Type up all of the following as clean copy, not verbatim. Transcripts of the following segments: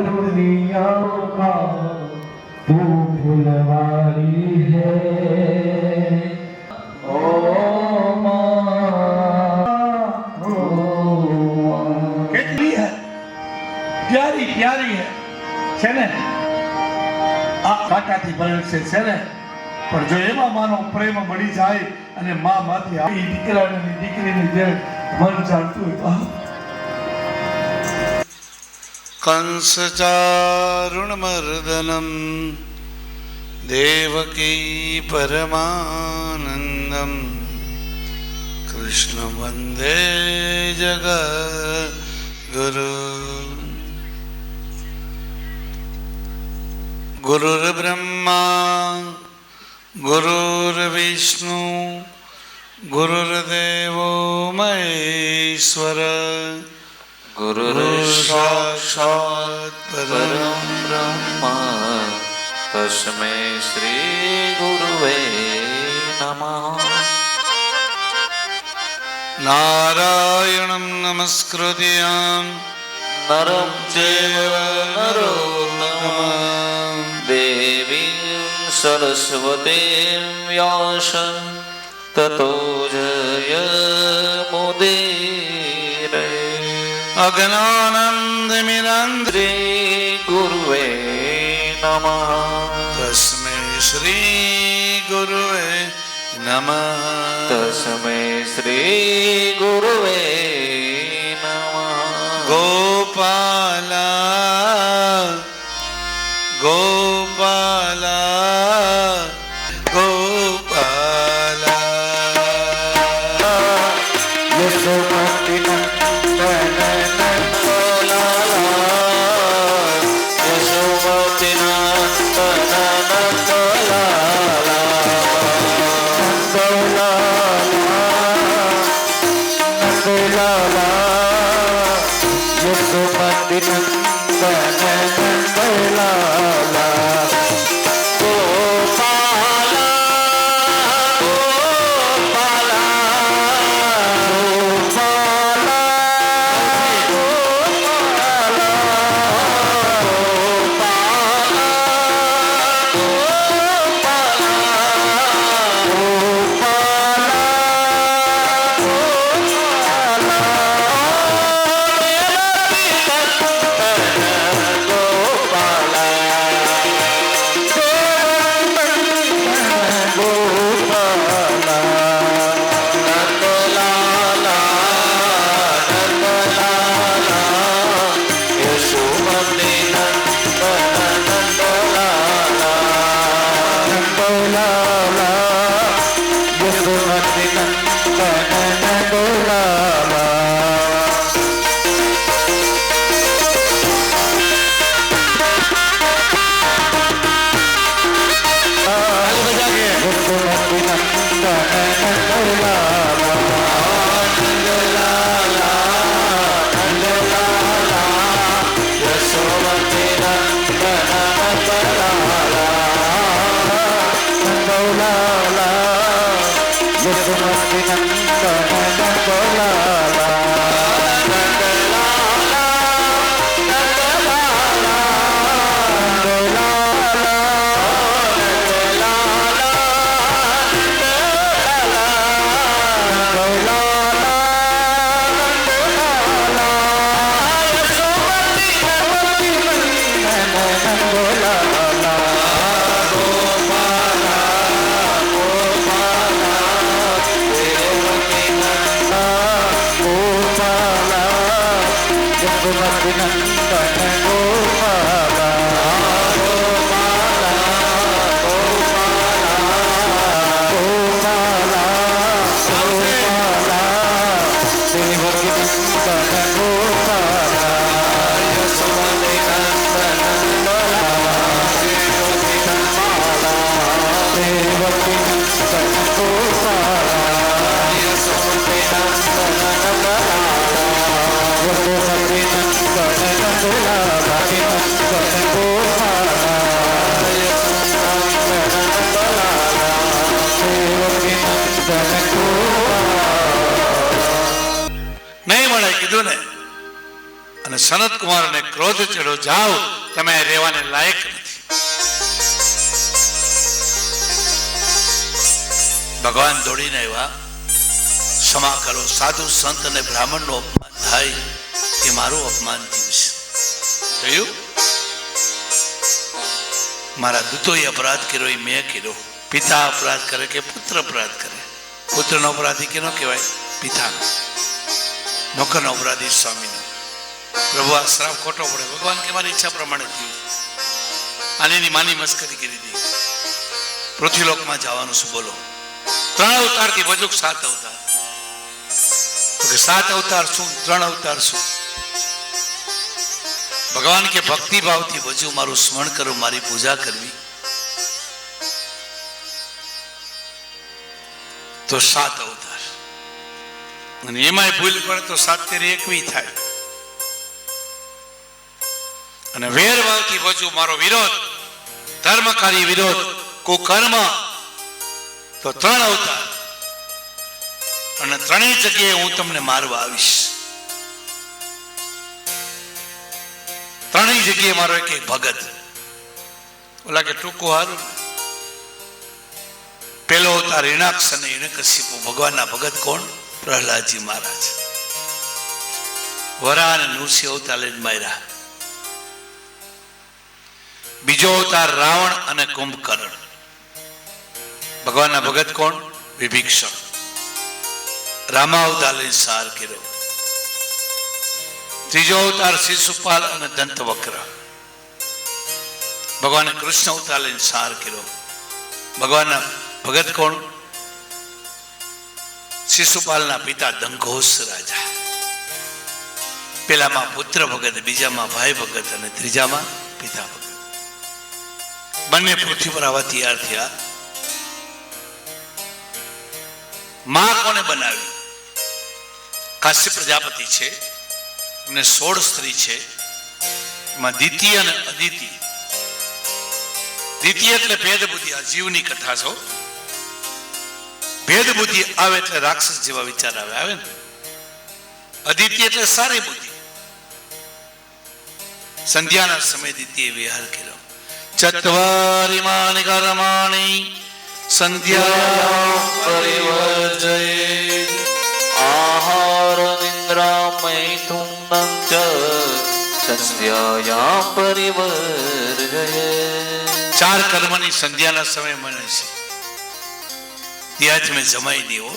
दुनिया का तू फुलवारी है ओ કેટલી હે પ્યારી પ્યારી હે છે ને આ કાકાથી ભરેલ છે ને પણ જો એમાં માનો પ્રેમ મળી જાય અને માં માંથી આવી દીકરાની દીકરીની જે મન જાણતું હોય कंसचारुणमर्दनं देवकी परमानन्दं कृष्ण वन्दे जगद्गुरु गुरुर्ब्रह्मा गुरुर्विष्णु गुरुर्देवो महेश्वर गुरुर्साक्षात् परं ब्रह्म तस्मै श्री गुरुवे नमः। नारायणं नमस्कृत्य नरं चैव नरोत्तमं देवीं सरस्वतीं व्यासं ततो जयमुदीरये। अज्ञानंदमिरंद्रे गुरुवे नमः। तस्मै श्री गुरुवे नमः। तस्मै श्री गुरुवे नमः। गोपाला गोपाला गोपाला અને સનત કુમારને ક્રોધ ચડ્યો, જાઓ તમે રહેવાને લાયક નથી. ભગવાન દોડીને આવ્યા, ક્ષમા કરો, સાધુ સંત અને બ્રાહ્મણનું અપમાન થાય એ મારું અપમાન થયું છે. જોયું, મારા દૂતોએ અપરાધ કર્યો એ મેં કર્યો. પિતા અપરાધ કરે કે પુત્ર અપરાધ કરે? પુત્રનો અપરાધી કેનો કહેવાય? પિતાનો. નોકરનો અપરાધી સ્વામીનો. પ્રભુ આ શ્રાપ ખોટો પડે. ભગવાન કે મારી ઈચ્છા પ્રમાણે થયું. આની માની મસ્કરી કરી હતી. પૃથ્વીલોકમાં જવાનું શું બોલો? 3 અવતારથી વધુ 7 અવતાર. તો કે 7 અવતાર શું, 3 અવતાર શું? ભગવાન કે ભક્તિભાવથી વધુ મારું સ્મરણ કરું, મારી પૂજા કરવી તો 7 અવતાર. અને એમાંય ભૂલ પડે તો 7 તેરી 21 થાય. અને વેરભાવથી વધુ મારો વિરોધ, ધર્મકારી વિરોધ, કુકર્મ તો 3 અવતાર. અને 3 જગ્યાએ હું તમને મારવા આવીશ. 3 જગ્યાએ મારો એક ભગત. ઓલા કે ટૂંકું હારું. પેલો અવતાર હિરણાક્ષ અને હિરણ્યકશિપુ. ભગવાનના ભગત કોણ? પ્રહલાદજી મહારાજ. વરાહ અને નૃસિંહ અવતાર લઈને માર્યા. બીજો અવતાર રાવણ અને કુંભકર્ણ. ભગવાનના ભગત કોણ? વિભીષણ. રામા અવતાર લઈને સાર કર્યો. ત્રીજો અવતાર શિશુપાલ અને દંતવક્ર. ભગવાને કૃષ્ણ અવતાર લઈને સાર કર્યો. ભગવાનના ભગત કોણ? શિશુપાલના પિતા દંઘોષ રાજા. પેલામાં પુત્ર ભગત, બીજામાં ભાઈ ભગત અને ત્રીજામાં પિતા ભગત. બંને પૃથ્વી પર આવા તૈયાર થયા. માં કોને બનાવી? કાશ્યપ પ્રજાપતિ છે. એમને 16 સ્ત્રી છે. એમાં દિતિ અને અદિતિ. દિતિ એટલે ભેદ બુદ્ધિ. આ જીવની કથા છો. ભેદ બુદ્ધિ આવે એટલે રાક્ષસ જેવા વિચાર આવે ને. અદિતિ એટલે સારી બુદ્ધિ. સંધ્યાના સમય દિતિએ વિહાર કર્યો. ચત્વારિમાની કર્માણી સંધ્યા પરિવર્જય આહાર નિદ્રા મૈથુનં ચ સંધ્યાયા પરિવર્જય. 4 કર્મની સંધ્યાના સમય મને છે. દિયાજ મેં જમાઈ નહીં હો.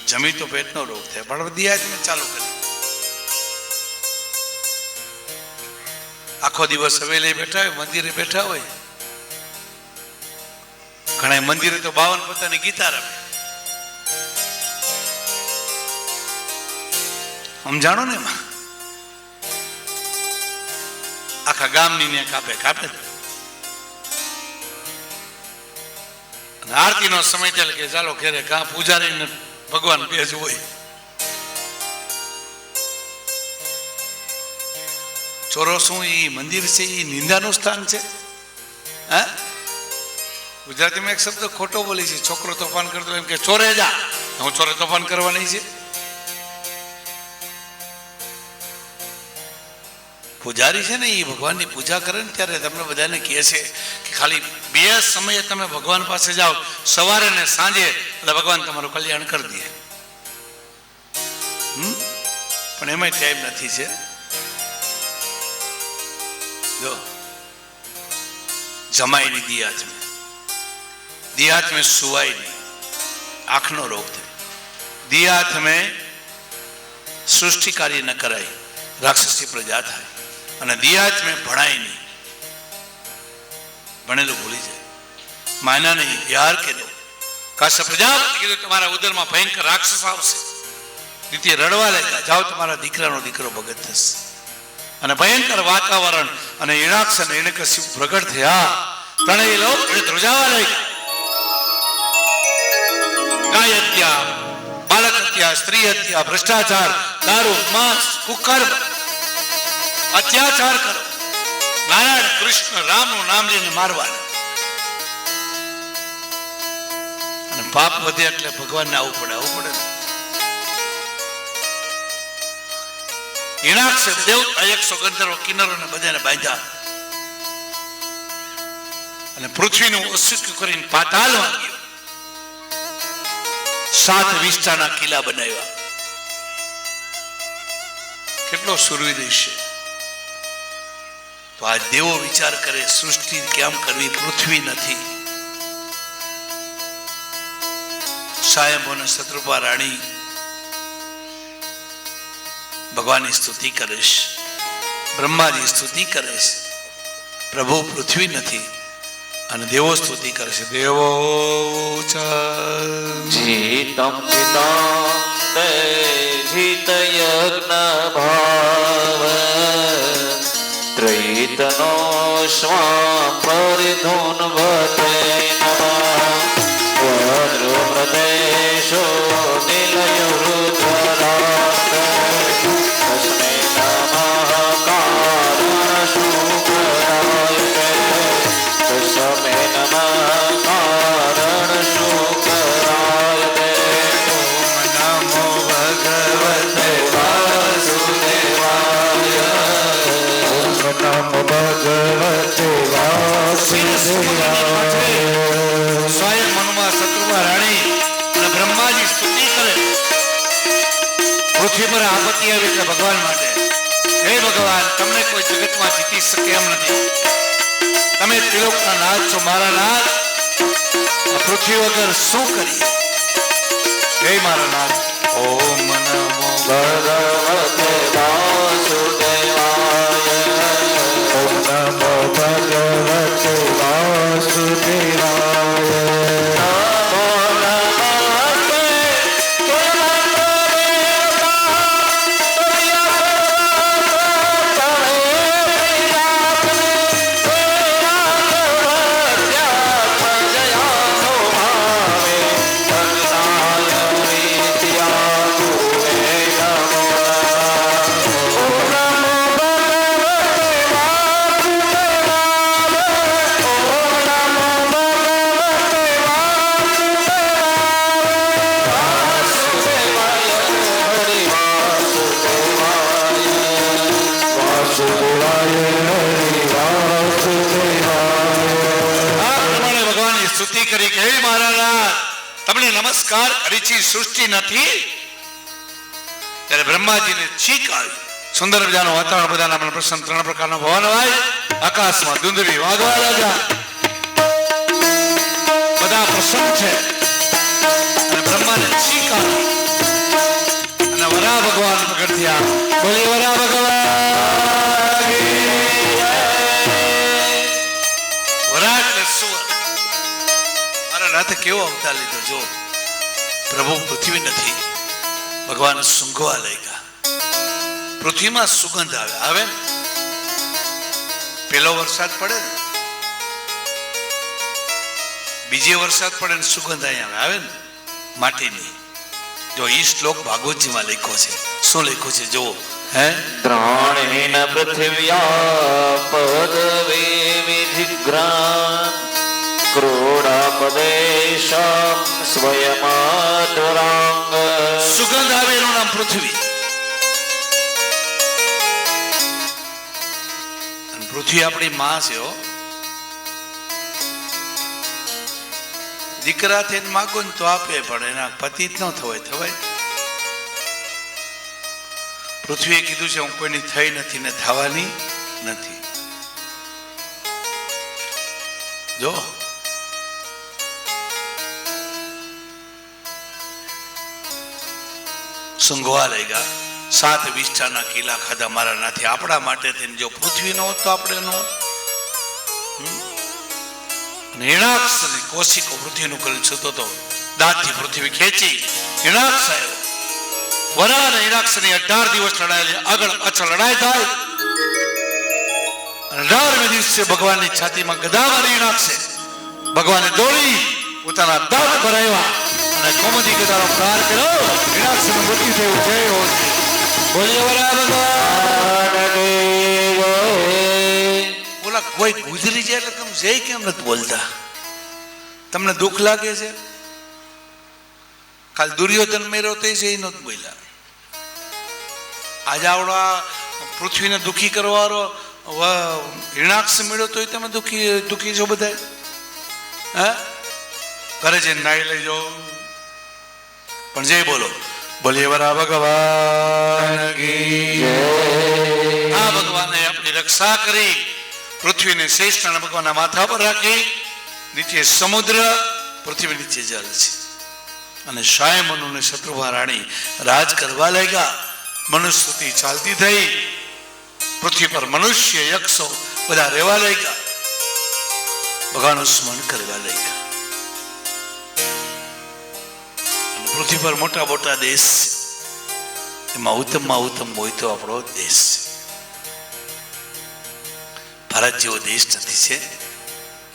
જમી તો પેટનો રોગ થાય, પણ દિયાજ મેં ચાલુ કરી. આખો દિવસ હવેલી બેઠા હોય, મંદિરે બેઠા હોય. ઘણા મંદિરે તો 52 પોતાની ગીતા રમે. સમજાણો ને? એમાં આખા ગામની ને કાપે. આરતી નો સમય ચાલે કે ચાલો ઘરે, કા પૂજારી ભગવાન બે જ હોય. ચોરો શું એ મંદિર છે? એ નિંદાનું સ્થાન છે. હા, ગુજરાતીમાં એક શબ્દ ખોટો બોલી છે. છોકરો તોફાન કરતો એમ કે ચોરે જા. હું ચોરે તોફાન કરવાની છે? પૂજારી છે ને, એ ભગવાનની પૂજા કરે ને ત્યારે તમને બધાને કહે છે કે ખાલી 2 સમયે તમે ભગવાન પાસે જાઓ, સવારે ને સાંજે, એટલે ભગવાન તમારું કલ્યાણ કરી દે. પણ એમાં ટાઈમ નથી છે. જો જમાઈ ની દિયાત મેં સુવાઈ નહીં, આંખનો રોગ થાય. દિયાત મેં સૃષ્ટિ કાર્ય ન કરાય, રાક્ષસી પ્રજા થાય. અને દિયાત મેં ભણાય નહીં, ભણેલું ભૂલી જાય. માના નહીં યાર કર્યો. કાશ્યપ પ્રજાપતિ કીધું તમારા ઉદરમાં ભયંકર રાક્ષસ આવશે. દ્વિતીય રડવા લાગ્યા, જાઓ તમારા દીકરાનો દીકરો ભગત થશે. અને ભયંકર વાતાવરણ અને હિરણાક્ષ અને હિરણ્યકશિપુ પ્રગટ થયા. ત્રણેય લોક ધ્રુજાવા લાગ્યા. ગાય હત્યા, બાળક હત્યા, સ્ત્રી હત્યા, ભ્રષ્ટાચાર, દારૂ, માંસ, કુકર્મ, અત્યાચાર કરો. નારાયણ કૃષ્ણ રામનું નામ લઈને મારવાના. અને પાપ વધે એટલે ભગવાનને આવવું પડે. હિણાક્ષ દેવ 100 ગંધર્વ કિન્નરોને બધાને બાંધ્યા અને પૃથ્વીનું અસુખ્ય કરીને પાતાળમાં ગયો. 7 વિસ્તારના કિલ્લા બનાવ્યા. કેટલો સુરવીર છે. તો આ દેવો વિચાર કરે સૃષ્ટિ કેમ કરવી, પૃથ્વી નથી. સ્વયંભૂ અને શત્રુપા રાણી ભગવાનની સ્તુતિ કરે છે, બ્રહ્માજી સ્તુતિ કરે છે, પ્રભુ પૃથ્વી નથી. અને દેવો સ્તુતિ કરે છે. દેવો જીતમ જીતમ તે જીત યજ્ઞ ભાવ ત્રૈતનો સ્વા પરિધુન વતે નમઃ પ્રદેશો નિલય રુદ્રાત તસ્મે નમઃ કારણ શુભરાય તસ્મે નમઃ કારણ શુભરાય નમો ભગવતે વાસુદેવાય નમો ભગવતે વાસુદેવાય. સ્વયં મનમાં શત્રુપા રાણી અને બ્રહ્માજી સ્તુતિ કરે. પૃથ્વી પર આપત્તિ આવી એટલે ભગવાન માટે, હે ભગવાન, તમને કોઈ જગતમાં જીતી શકે એમ નથી. તમે ત્રિલોકના નાથ છો, મારા નાથ. આ પૃથ્વી વગર શું કરીએ? હે મારા નાથ. ઓમ નમો ભગવતે વાસુદેવાય ઓમ નમો ભગવતે વાસુદેવાય. તમને નમસ્કાર કરી છે, સૃષ્ટિ નથી. ત્યારે બ્રહ્માજીને છીક આવી. સુંદર મજાનું વાતાવરણ, બધાના મન પ્રસન્ન, 3 પ્રકારનો ભવન હોય. આકાશમાં ધુંધળી વાગવા લાગ્યા. બધા પ્રસન્ન છે. અને બ્રહ્માને છીક આવી અને વરા ભગવાન પ્રગટ થયા. બોલી વરા ભગવાન. વરા એટલે સુવર. મારા નાથે કેવો અવતાર લીધો જો. પ્રભુ પૃથ્વી નથી, ભગવાન સૂંઘવા લાગ્યા. પૃથ્વીમાં સુગંધ આવે ને, પેલો વરસાદ પડે ને, બીજે વરસાદ પડે ને સુગંધ અહીંયા આવે ને માટીની. જો ઈ શ્લોક ભાગવતજીમાં લખ્યો છે. શું લખ્યું છે જુઓ. હે ત્રાણેન પૃથિવ્યા પદવે વિધિગ્રાન ક્રોડાપદેશમ સ્વયમાદરાંગ. સુગંધ આવે એનું નામ પૃથ્વી. અને પૃથ્વી આપણી માં છે હો. દીકરા થઈને માગો ને તો આપે, પણ એના પતિ જ ન થવાય. પૃથ્વીએ કીધું છે હું કોઈની થઈ નથી ને થવાની નથી. જો સૂંઘવા લઈ ગયા. 7 વિસ્તારના કિલ્લા ખાધા મારા નાથી. આપણા માટે થઈને જો પૃથ્વી ન હોત તો આપણે નો. હિણાક્ષની કોશિકો પૃથ્વીનું કરી છૂતો તો દાંતથી પૃથ્વી ખેંચી હિણાક્ષ આવ્યો. વરા અને હિણાક્ષની 18 દિવસ લડાઈ, આગળ પાછળ લડાઈ થાય. 18મે દિવસે ભગવાનની છાતીમાં ગદા મારી હિણાક્ષે ભગવાને દોડી પોતાના દાંત ભરાવ્યા અને કોમદી ગદાનો પ્રહાર કર્યો. હિણાક્ષનું મૃત્યુ થયું. જય હો. બોલીએ વરા ભગવાન. બોલા કોઈ ગુજરી જાય એટલે તમે જય કેમ નથી બોલતા? તમને દુઃખ લાગે છે? કાલ દુર્યોધન મેરો તે જય નહોતું બોલ્યા. આજે આવડા પૃથ્વીને દુઃખી કરવાનો હિરણાક્ષ મળ્યો તોય તમે દુઃખી છો બધા? હે, ઘરે જઈને નાઈ લઈ જાઓ, પણ જય બોલો, બોલીએ વરા ભગવાન કી જય. આ ભગવાને આપણી રક્ષા કરી, પૃથ્વીને શ્રેષ્ઠ ભગવાનના માથા પર રાખી, નીચે સમુદ્ર, પૃથ્વી નીચે જળ છે. અને શાય મનુ ને શત્રુભા રાણી રાજ કરવા લાગ્યા. મનુસ્મૃતિ ચાલતી થઈ, પૃથ્વી પર મનુષ્ય યક્ષો બધા રહેવા લાગ્યા, ભગવાનનું સ્મરણ કરવા લાગ્યા. પૃથ્વી પર મોટા મોટા દેશ છે, એમાં ઉત્તમમાં ઉત્તમ હોય તો આપણો દેશ છે. ભારત જેવો દેશ નથી છે.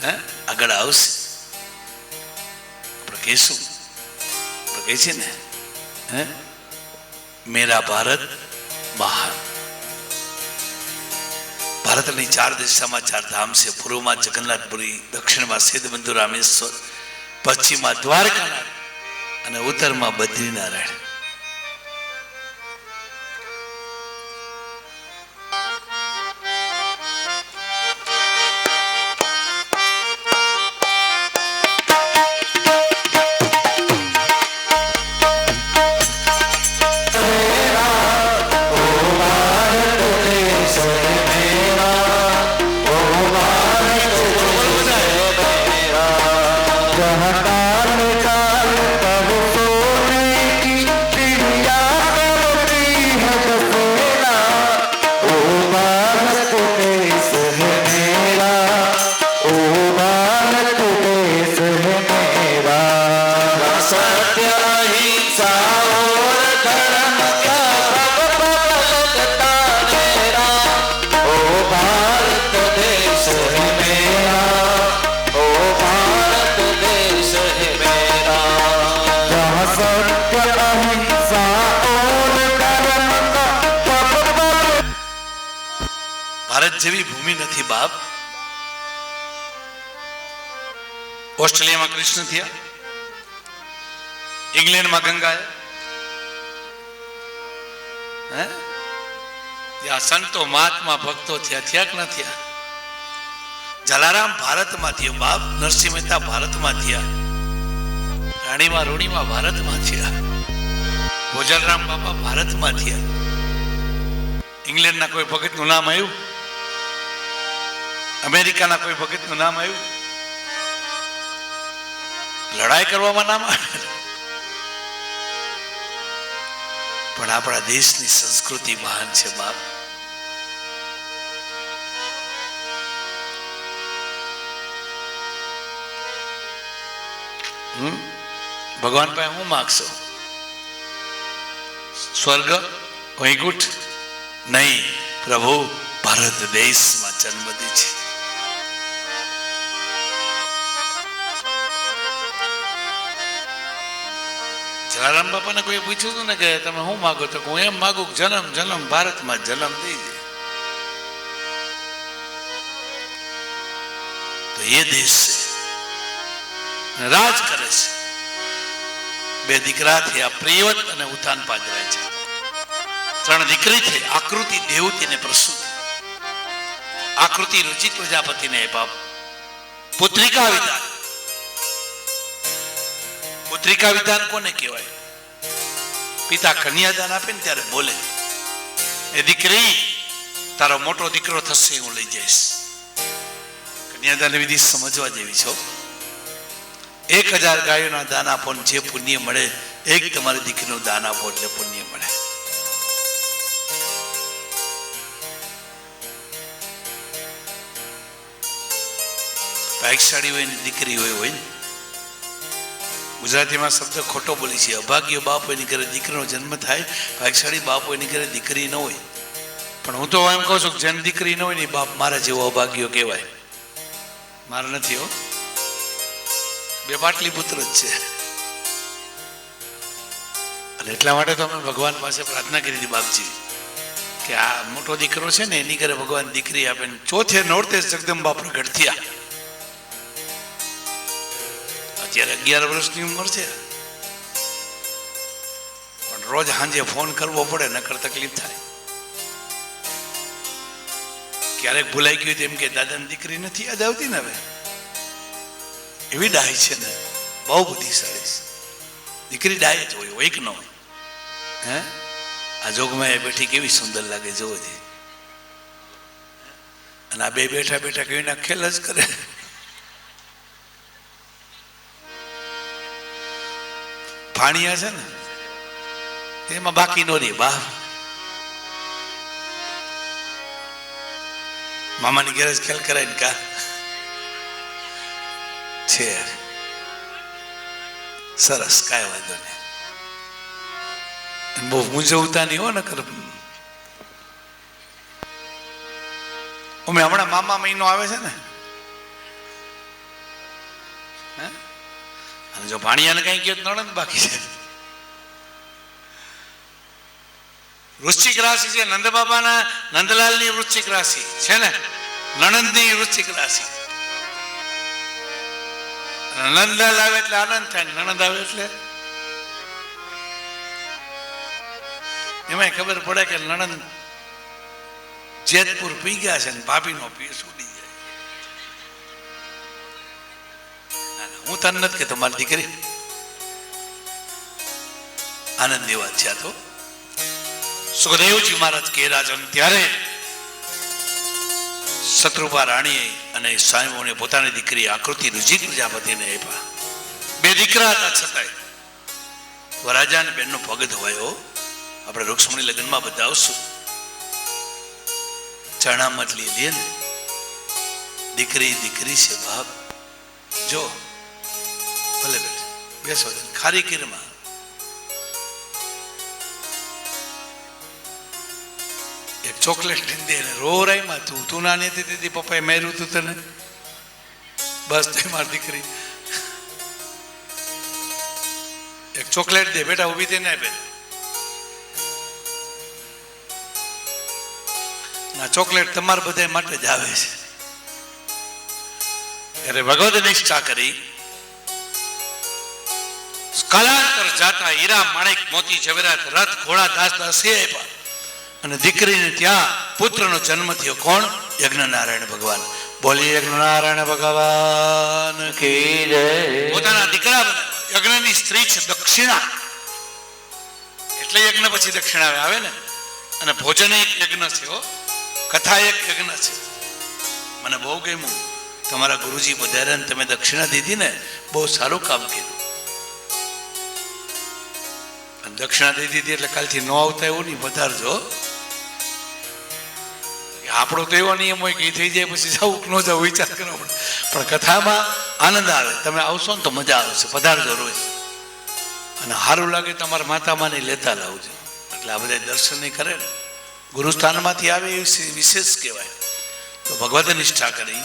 હે, આગળ આવશે આપણે કહીશું, આપણે કહે છે ને, હે, મેરા ભારત મહાન. ભારતની 4 દિશામાં 4 ધામ છે. પૂર્વમાં જગન્નાથપુરી, દક્ષિણમાં સેદબંધુ રામેશ્વર, પશ્ચિમમાં દ્વારકાનાથ અને ઉત્તરમાં બદ્રીનારાયણ. જેવી ભૂમિ નથી બાપ. ઓસ્ટ્રેલિયામાં કૃષ્ણ થયા, ઇંગ્લેન્ડમાં ગંગા, ત્યાં સંતો મહાત્મા ભક્તો થયા કે ન થયા? જલારામ ભારતમાં થયો બાપ, નરસિંહ મહેતા ભારતમાં થયા, રાણીમાં રૂણીમાં ભારતમાં થયા, ભોજરામ બાપા ભારતમાં થયા. ઇંગ્લેન્ડના કોઈ ભગતનું નામ આવ્યું? અમેરિકાના કોઈ ભગતનું નામ આવ્યું? લડાઈ કરવામાં નામ આવ્યું? પણ આપણા દેશની સંસ્કૃતિ મહાન છે બાપ. ભગવાન પાસે હું માગશો? સ્વર્ગ, વૈકુંઠ નહીં, પ્રભુ ભારત દેશમાં જન્મદી છે. જલારામ બાપાને કોઈ પૂછ્યું હતું ને કે તમે શું માગો? તો હું એમ માગું કે જન્મ જન્મ ભારતમાં જન્મ દઈ દે. તો એ દેશ છે, રાજ કરે છે. 2 દીકરા થયા, પ્રિયવત અને ઉત્થાન પાજરાય છે. 3 દીકરી થઈ, આકૃતિ દેવતી ને પ્રસૂતિ. આકૃતિ રુચિ પ્રજાપતિને આપ્યા પુત્રિકા વિધાન. પુત્રિકા વિધાન કોને કહેવાય? પિતા કન્યાદાન આપે ને ત્યારે બોલે, એ દીકરી તારો મોટો દીકરો થશે, હું લઈ જઈશ. કન્યાદાન વિધિ સમજવા જેવી છો. 1000 ગાયોના દાન આપો, જે પુણ્ય મળે, એક તમારી દીકરીનું દાન આપો એટલે પુણ્ય મળે. ભાગ્યશાળી હોય ને દીકરી હોય ને. ગુજરાતીમાં શબ્દ ખોટો બોલી છે. અભાગ્ય બાપ એની ઘરે દીકરીનો જન્મ થાય, ભાગ્યશાળી બાપ એની ઘરે દીકરી ન હોય. પણ હું તો એમ કહું છું કે જેને દીકરી ન હોય ને બાપ મારા જેવો અભાગ્યો કહેવાય. મારા નથી હો, 2 પાટલી પુત્ર જ છે. અને એટલા માટે તો અમે ભગવાન પાસે પ્રાર્થના કરી હતી બાપજી કે આ મોટો દીકરો છે ને એની ઘરે ભગવાન દીકરી આપે. 4થે નોરતે જગદંબા પ્રગટ થયા. અત્યારે 11 વર્ષની ઉંમર છે, પણ રોજ સાંજે ફોન કરવો પડે, નકર તકલીફ થાય. ક્યારેક ભૂલાઈ ગયું તેમ કે દાદાની દીકરી નથી યાદ આવતી ને હવે એવી ડાય છે ને બહુ બુદ્ધિશાળી છે દીકરી ડાય જ હોય કે ન હોય હે આ જોગમાં એ બેઠી કેવી સુંદર લાગે જોવો છે અને આ બે બેઠા બેઠા કેવી ખેલ જ કરે ભાણિયા છે ને એમાં બાકી નો રે બા મામાની ઘેર જ ખેલ કરાય ને કા છે સરસ કાંઈ વાંધો નહીં બહુ મૂંઝવતા નહીં હો ને કર અમે હમણાં મામા મહિનો આવે છે ને અને જો ભાણિયાને કઈ કહ્યું નણંદ બાકી છે વૃશ્ચિક રાશિ છે નંદ બાબાના નંદલાલની વૃશ્ચિક રાશિ છે ને નણંદની વૃશ્ચિક રાશિ નંદલાલ આવે એટલે આનંદ થાય નણંદ આવે એટલે એમાં ખબર પડે કે નણંદ જેતપુર પી ગયા છે ને ભાભીનો પી છૂટી જાય હું તને નથી કે તમારી દીકરી આનંદની વાત છે તો સુખદેવજી મહારાજ કે રાજન ત્યારે શત્રુપા રાણીએ અને સ્વામીઓને પોતાની દીકરી આકૃતિ રુચિ પ્રજાપતિને આપ્યા બે દીકરા હતા છતાંય વરરાજા અને બેનનો પગ ધોવાયો આપણે રૂક્ષ્મણી લગ્નમાં બતાવશું ચરણામત લીધી ને દીકરી દીકરી છે બાપ જો ભલે બેઠ બેસો ખારી કીરમાં એક ચોકલેટ લીધી એને રો રાઈમાં તું નાની હતી તેથી પપ્પાએ માર્યું તું તને બસ તે મારી દીકરી એક ચોકલેટ દે બેટા ઉભી થઈને આપે ના ચોકલેટ તમારા બધા માટે જ આવે છે ત્યારે ભગવદ નિષ્ઠા કરી કાલાંતર જાતા હીરા માણેક મોતી જવેરાત રથ ઘોડા દાસ દાસી આપ્યા અને દીકરીને ત્યાં પુત્રનો જન્મ થયો કોણ યજ્ઞ નારાયણ ભગવાન બોલી યજ્ઞ નારાયણ ભગવાન કી જય પોતાના દીકરા યજ્ઞની સ્ત્રી છે દક્ષિણા એટલે યજ્ઞ પછી દક્ષિણા આવે ને અને ભોજન એક યજ્ઞ છે હો કથા એક યજ્ઞ છે મને બહુ ગમ્યું તમારા ગુરુજી પધાર્યા તમે દક્ષિણા દીધી ને બહુ સારું કામ કર્યું દક્ષિણા દઈ દીધી એટલે કાલથી ન આવતા એવું નહીં વધારજો આપણો તો એવો નિયમ હોય કે એ થઈ જાય પછી જવું ન જવું વિચાર કરવો પડે પણ કથામાં આનંદ આવે તમે આવશો ને તો મજા આવશે પધારજો રોજ અને સારું લાગે તમારા માતામાને લેતા લાવજો એટલે આ બધા દર્શન નહીં કરે ને ગુરુસ્થાનમાંથી આવે એ વિશેષ કહેવાય તો ભગવદ નિષ્ઠા કરી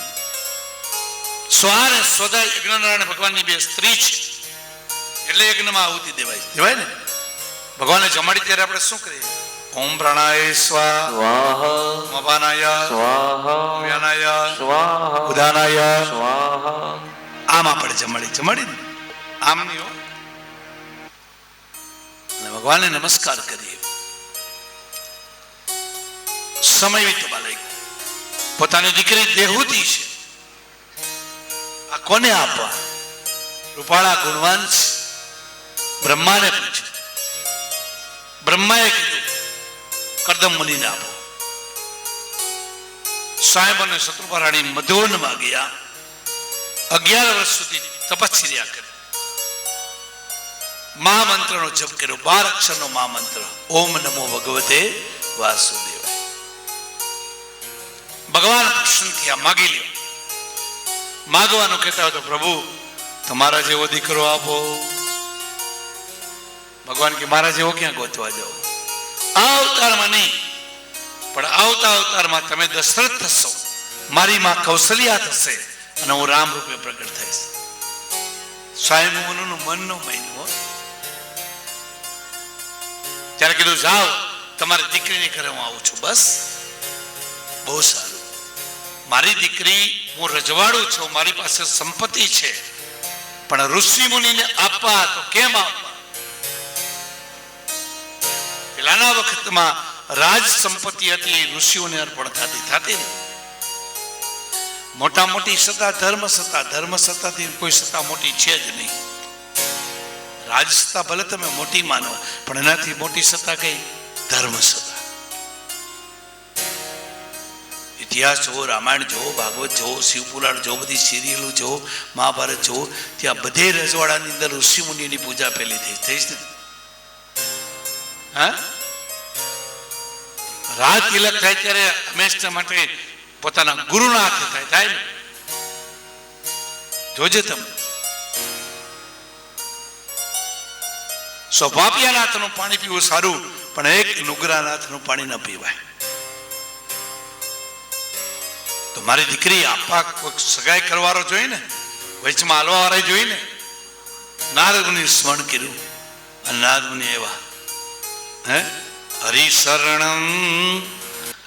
સ્વા અને સ્વદા યજ્ઞનારાયણ ભગવાનની બે સ્ત્રી છે એટલે યજ્ઞમાં આહુતિ દેવાય ને ભગવાને જમાડી ત્યારે આપણે શું કરીએ ઓમ પ્રાણાય સ્વાહા મપાનાય સ્વાહા વ્યાનાય સ્વાહા ઉદાનાય સ્વાહા આમ આપણે જમાડી ને આમ નહીં હો અને ભગવાનને નમસ્કાર કરીએ સમય વીતવા લાગ્યો પોતાની દીકરી દેહૂતી છે આ કોને આપવા રૂપાળા ગુણવાન છે બ્રહ્માને પૂછ્યું બ્રહ્માએ કીધું કરદમ મુનિને આપો સાહેબ અને શત્રુપા રાણી મધોનમાં ગયા 11 વર્ષ સુધી તપશ્ચર્યા કરી મહામંત્રનો જપ કર્યો 12 અક્ષરનો મહામંત્ર ઓમ નમો ભગવતે વાસુદેવાય ભગવાન પ્રસન્ન થયા માગી લ્યો માગવાનું કહેતા હોય તો પ્રભુ તમારા જેવો દીકરો આપો ભગવાન કે મારા જેવો ક્યાં ગોતવા જાઓ આ અવતારમાં નહીં પણ આવતા અવતારમાં તમે દશરથ થશો મારી માં કૌશલ્યા થશે અને હું રામ રૂપે પ્રગટ થઈશ સ્વયંભૂનું મનનો મહિનો ત્યારે કીધું જાઓ તમારી દીકરીને ઘરે હું આવું છું બસ બહુ સારું મારી દીકરી હું રજવાડું છું મારી પાસે સંપત્તિ છે પણ ઋષિ મુનિને આપવા તો કેમ આપવા પેલાના વખતમાં રાજ સંપત્તિ હતી ઋષિઓને અર્પણ થતી મોટા મોટી સત્તા ધર્મ સત્તાથી કોઈ સત્તા મોટી છે જ નહીં. રાજ સત્તા ભલે તમે મોટી માનો, પણ એનાથી મોટી સત્તા કઈ? ધર્મ સત્તા. ઇતિહાસ જુઓ, રામાયણ જુઓ, ભાગવત જુઓ, શિવપુરાણ જુઓ, બધી સિરિયલો જુઓ, મહાભારત જુઓ, ત્યાં બધે રજવાડાની અંદર ઋષિ મુનિની પૂજા પેલી થઈ જ નથી. હા, રાજ તિલક થાય ત્યારે હંમેશા માટે પોતાના ગુરુના હાથે થાય ને. જોજે તમે, સ્વભાપિયાના હાથનું પાણી પીવું સારું, પણ એક નુગરાના હાથનું પાણી ન પીવાય. તો મારી દીકરી આપવા કોઈ સગાઈ કરવાનો જોઈએ ને, વચમાં હાલવા વાળા જોઈએ ને. નારદ મુનિ સ્મરણ કર્યું અને નારદ મુનિ એવા હે હરિશરણમ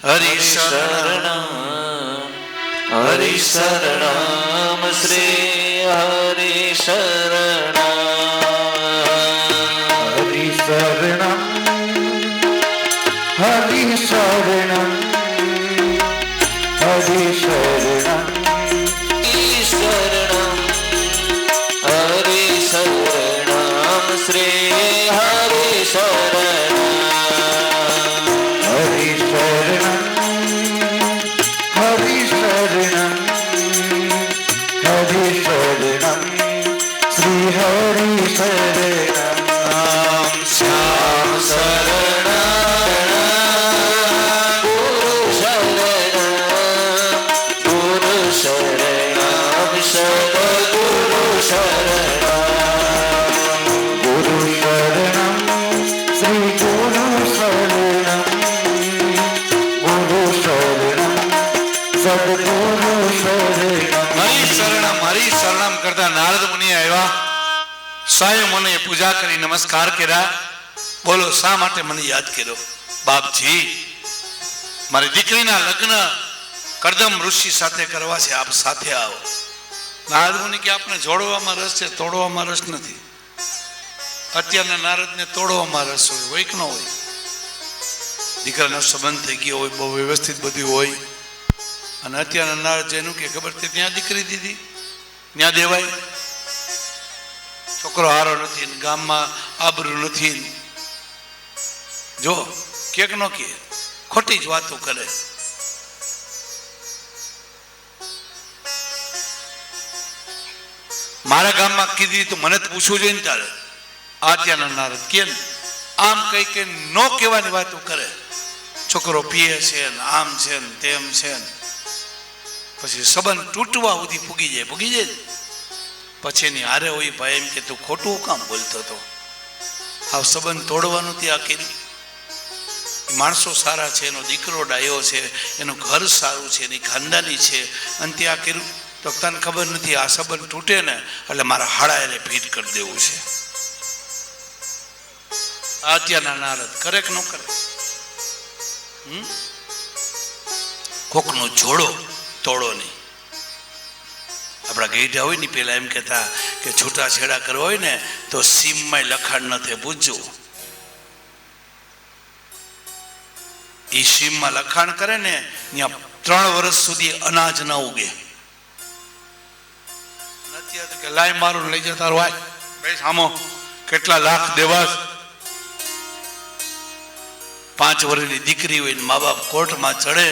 હરિશરણમ શ્રી હરિશરણમ હરિશરણમ હરિશરણમ હરિશરણમ શરણમ હરિશરણમ શ્રી હરિશરણમ હરિશરણમ હરિશરણમ હરિશરણમ શ્રી હરિશરણમ શ્યામ શરણ ગુરુ શરણ સદગુરુ શરણ ગુરુ શરણમ શ્રી ગુરુ શરણમ ગુરુ શરણમ સદગુરુ શરણમ. હરિશરણમ કરતા નારદ મુનિ આવ્યા, સ્વયં મને પૂજા કરી નમસ્કાર કર્યા. બોલો શા માટે મને યાદ કર્યો? બાપજી, મારી દીકરીના લગ્ન કરદમ ઋષિ સાથે કરવા છે, આપ સાથે આવો. નારદ મુનિ કે આપને જોડવામાં રસ છે, તોડવામાં રસ નથી. અત્યારના નારદને તોડવામાં રસ હોય કે ન હોય? દીકરાનો સંબંધ થઈ ગયો હોય, બહુ વ્યવસ્થિત બધું હોય, અને અત્યારના નારદ જેનું કે ખબર છે ત્યાં દીકરી દીધી, ત્યાં દેવાય. છોકરો હારો નથી, ગામમાં આબરૂ નથી. જો કેક નો કે ખોટી જ વાતો કરે. મારા ગામમાં કીધી તો મને જ પૂછવું જોઈએ ને તારે. અત્યારના નારદ કે આમ કઈ કે નો કહેવાની વાતો કરે. છોકરો પીએ છે ને આમ છે ને તેમ છે ને, પછી સંબંધ તૂટવા સુધી પૂગી જાય. પછી એની હારે હોય ભાઈ એમ કે તું ખોટું કામ બોલતો હતો, આ સંબંધ તોડવાનું ત્યાં કર્યું. માણસો સારા છે, એનો દીકરો ડાયો છે, એનું ઘર સારું છે, એની ખાનદાની છે, અને ત્યાં કર્યું. તો તને ખબર નથી આ સંબંધ તૂટે ને એટલે મારા હાડા એને ભીટ કરી દેવું છે. અત્યારના નારદ કરે કે ન કરે? કોકનો જોડો તોડો નહીં. આપણા ગઈઢા હોય ને પેલા એમ કહેતા કે છૂટા છેડા કરવા હોય ને તો સીમમાં લખાણ ન થાય, પૂછજો. એ સીમમાં લખાણ કરે ને ત્યાં 3 વર્ષ સુધી અનાજ ન ઉગે. નથી કે લાય મારું લઈ જતા હોય ભાઈ સામો કેટલા લાખ દેવા. 5 વર્ષની દીકરી હોય ને મા બાપ કોર્ટમાં ચડે,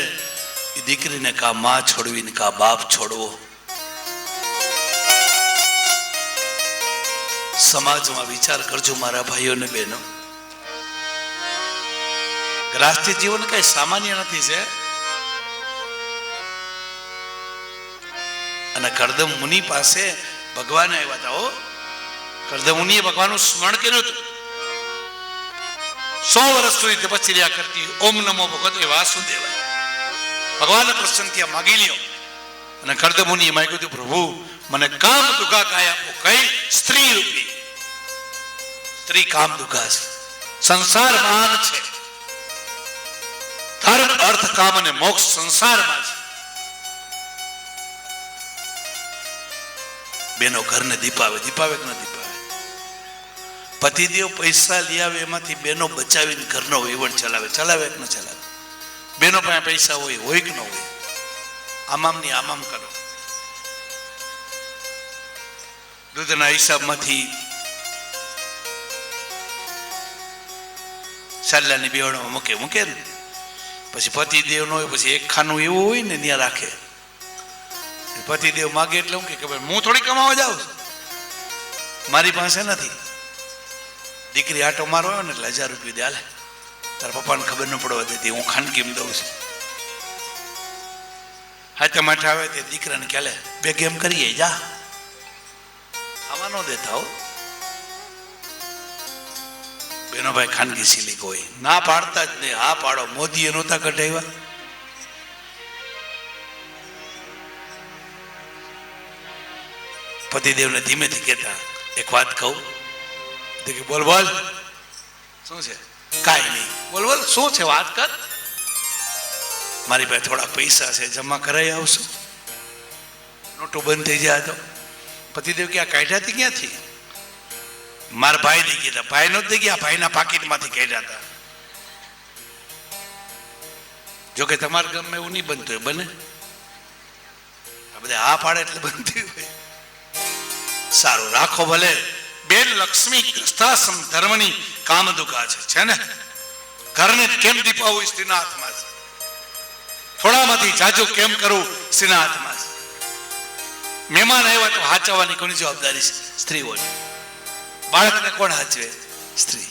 એ દીકરીને કા માં છોડવી ને કા બાપ છોડવો. સમાજમાં વિચાર કરજો મારા ભાઈઓ ને બહેનો. રાષ્ટ્રીય જીવન કઈ સામાન્ય નથી છે. અને કરદમ મુનિ પાસે ભગવાન આવ્યા હતા. કરદમ મુનિએ ભગવાનનું સ્મરણ કર્યું હતું. 100 વર્ષ સુધી તપશ્ચર્યા કરતી ઓમ નમો ભગવતે વાસુદેવાય. ભગવાન પ્રસન્ન થયા, માગી લ્યો. અને કરદમ મુનિએ માગ્યું હતું, પ્રભુ મને કામ દુખા કાય આપો. કઈ? સ્ત્રી રૂપી. સ્ત્રી કામ દુખા છે. સંસાર મહાન છે. ધર્મ અર્થ કામ અને મોક્ષ સંસારમાં છે. બેનો ઘરને દીપાવે કે ન દીપાવે? પતિદેવ પૈસા લઈ આવે, એમાંથી બેનો બચાવીને ઘરનો વહીવટ ચલાવે કે ન ચલાવે? બેનો પાસે પૈસા હોય કે ન હોય? આમામની આમામ કરો. દૂધના હિસાબમાંથી સાલ્લાની બેવડમાં મૂકે ને પછી પતિદેવ નો હોય, પછી એક ખાનું એવું હોય ને ત્યાં રાખે. પતિદેવ માગે એટલે હું કે હું થોડી કમાવા જાઉં છું, મારી પાસે નથી. દીકરી આટો મારો ને એટલે 1000 રૂપિયા દે, હાલે તારા પપ્પાને ખબર ન પડવા દેતી, હું ખાનગીમ દઉં છું. હાથે માઠે આવે તે દીકરાને ક્યાલે બે ગેમ કરીએ જા, આમાં ન દેતા હો બેનો ભાઈ. ખાનગી સિલિક હોય ના પાડતા જ નહીં, હા પાડો. મોદીએ નહોતા કઢાવ્યા, પતિદેવને ધીમેથી કહેતા એક વાત કહું, બોલ બોલ શું છે? કાંઈ નહીં, બોલ બોલ શું છે, વાત કર. મારી પાસે થોડા પૈસા છે, જમા કરાવી આવશો? નોટો બંધ થઈ જાય તો પતિદેવ ક્યાં કાઢ્યા હતી, ક્યાંથી? મારા ભાઈ દઈ ગયા હતા. ભાઈ નહોતા ગયા, ભાઈના પાકીટમાંથી કાઢ્યા હતા. જોકે તમારા ગામમાં એવું નહીં બનતું હોય, બને? આ બધા હા પાડે એટલે બનતી હોય. સારું રાખો ભલે. બેન લક્ષ્મી કૃષ્ણાસમ ધર્મની કામદુકા છે ને. ઘરને કેમ દીપાવવું સ્ત્રીના હાથમાં છે. થોડામાંથી જાજુ કેમ કરવું સ્ત્રીના હાથમાં છે. મહેમાન આવ્યા તો હાચવવાની કોની જવાબદારી છે? સ્ત્રીઓની. બાળકને કોણ હાચવે? સ્ત્રી.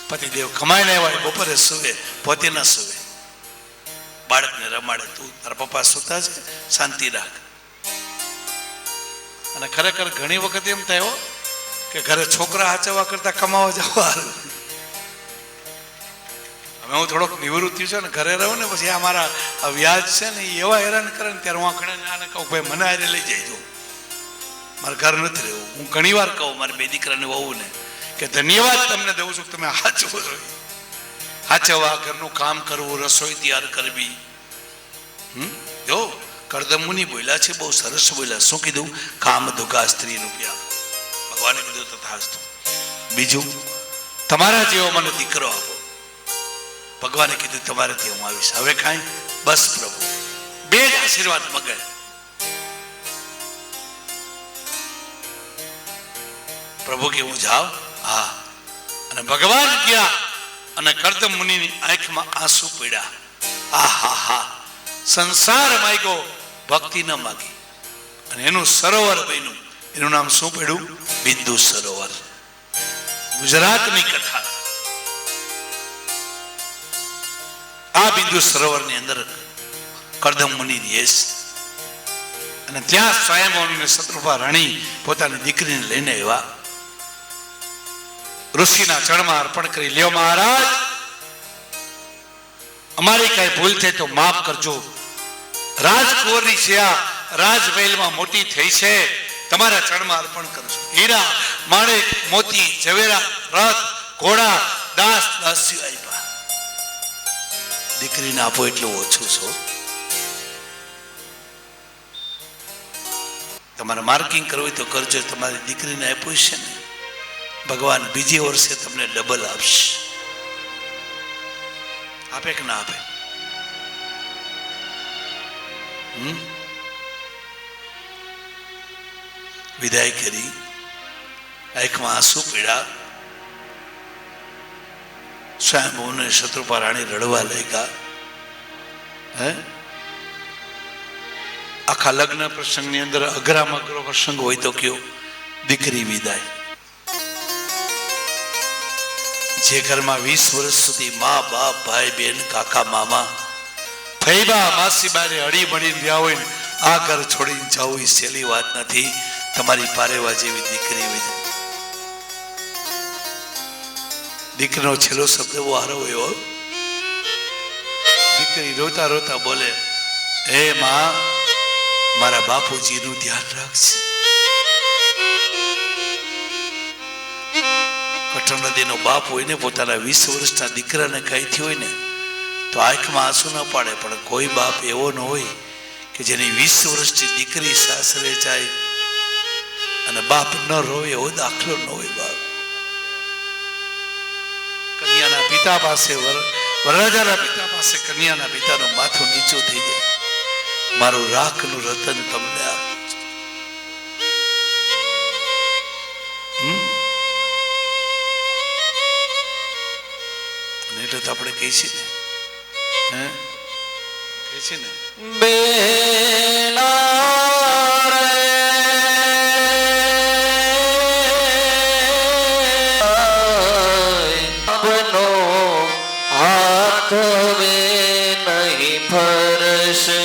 પતિદેવ કમાઈને આવ્યા બપોરે સુવે, પોતે ના સુવે, બાળકને રમાડે. તું તારા પપ્પા સુતા છે, શાંતિ રાખ. અને ખરેખર ઘણી વખત એમ થાય કે ઘરે છોકરા હાચવવા કરતા કમાવા જવા. હવે હું થોડોક નિવૃત્ત થયું છે ને, ઘરે રહું ને પછી આ મારા વ્યાજ છે ને એવા હેરાન કરે ને ત્યારે હું આખણે આને કહું ભાઈ મને હારે લઈ જઈજો, મારે ઘર નથી રહેવું. હું ઘણી વાર કહું મારી બે દીકરાને વહુ ને કે ધન્યવાદ તમને દઉં છું, તમે હાચવો છો. હાચવવા, ઘરનું કામ કરવું, રસોઈ તૈયાર કરવી. જો કરદમ મુનિ બોલ્યા છે, બહુ સરસ બોલ્યા. શું કીધું? કામ દુગા સ્ત્રી રૂપિયા. ભગવાને કીધું તથાસ્તુ. બીજું, તમારા જેવો મને દીકરો આપો. ભગવાને કીધું તમારાથી હું આવીશ. હવે કાંઈ? બસ પ્રભુ, બે જ આશીર્વાદ મગે. પ્રભુ કે હું જાઉં? હા. અને ભગવાન ગયા અને કરદમ મુનિની આંખમાં આંસુ પડ્યા. આ હા હા, સંસાર માગ્યો, ભક્તિ ન માગી. અને એનું સરોવર બન્યું. એનું નામ શું પડ્યું? બિંદુ સરોવર. ગુજરાતની કથા. આ બિંદુ સરોવરની અંદર કરદમ મુનિ રહે છે. અને ત્યાં સ્વયંભૂને શત્રુપા રાણી પોતાની દીકરીને લઈને આવ્યા. ઋષિના ચરણમાં અર્પણ કરી, લ્યો મહારાજ, અમારી કઈ ભૂલ થઈ તો માફ કરજો. રાજકુંવરની છે, આ રાજમહેલમાં મોટી થઈ છે, તમારા ચરણમાં અર્પણ કરજો. હીરા, માણેક, મોતી, ઝવેરા, રથ, ઘોડા, દાસ દાસીઓ આપ્યા. દીકરીને આપો એટલું ઓછું છો. તમારે માર્કિંગ કરવું હોય તો કરજો. તમારી દીકરીને આપ્યું છે ને, ભગવાન બીજી વર્ષે તમને ડબલ આપશે. આપે કે ના આપે? વિદાય કરી, આંખમાં આંસુ પીડા. સ્વયંભૂને શત્રુપા રાણી રડવા લાગ્યા. આખા લગ્ન પ્રસંગની અંદર અઘરામાં અઘરો પ્રસંગ હોય તો કયો? દીકરી વિદાય. જે ઘરમાં 20 વર્ષ સુધી મા બાપ, ભાઈ બહેન, કાકા મામા, ફૈબા માસી બારે હળી મળીને રહ્યા હોય ને, આ ઘર છોડીને જવું એ સહેલી વાત નથી. તમારી પારેવા જેવી દીકરી વિદાય. દીકરીનો છેલ્લો શબ્દ એવો હારો એવો. દીકરી રોતા રોતા બોલે, હે માં, મારા બાપુજીનું ધ્યાન રાખશે. કઠણ નદીનો બાપ હોય ને, પોતાના 20 વર્ષના દીકરાને કઈ થયું હોય ને તો આંખમાં આંસુ ન પાડે. પણ કોઈ બાપ એવો ન હોય કે જેની 20 વર્ષની દીકરી સાસરે જાય અને બાપ ન રોવે, એવો દાખલો ન હોય. બાપ કન્યાના પિતા પાસે, વરરાજાના પિતા પાસે કન્યાના પિતાનું માથું નીચું થઈ જાય. મારું રાખનું રતન તમને આપું છું. એટલે તો આપણે કહી છીએ ને, કહી છીએ ને બેલા રે આપનો હાથ વે નહીં ફરશે,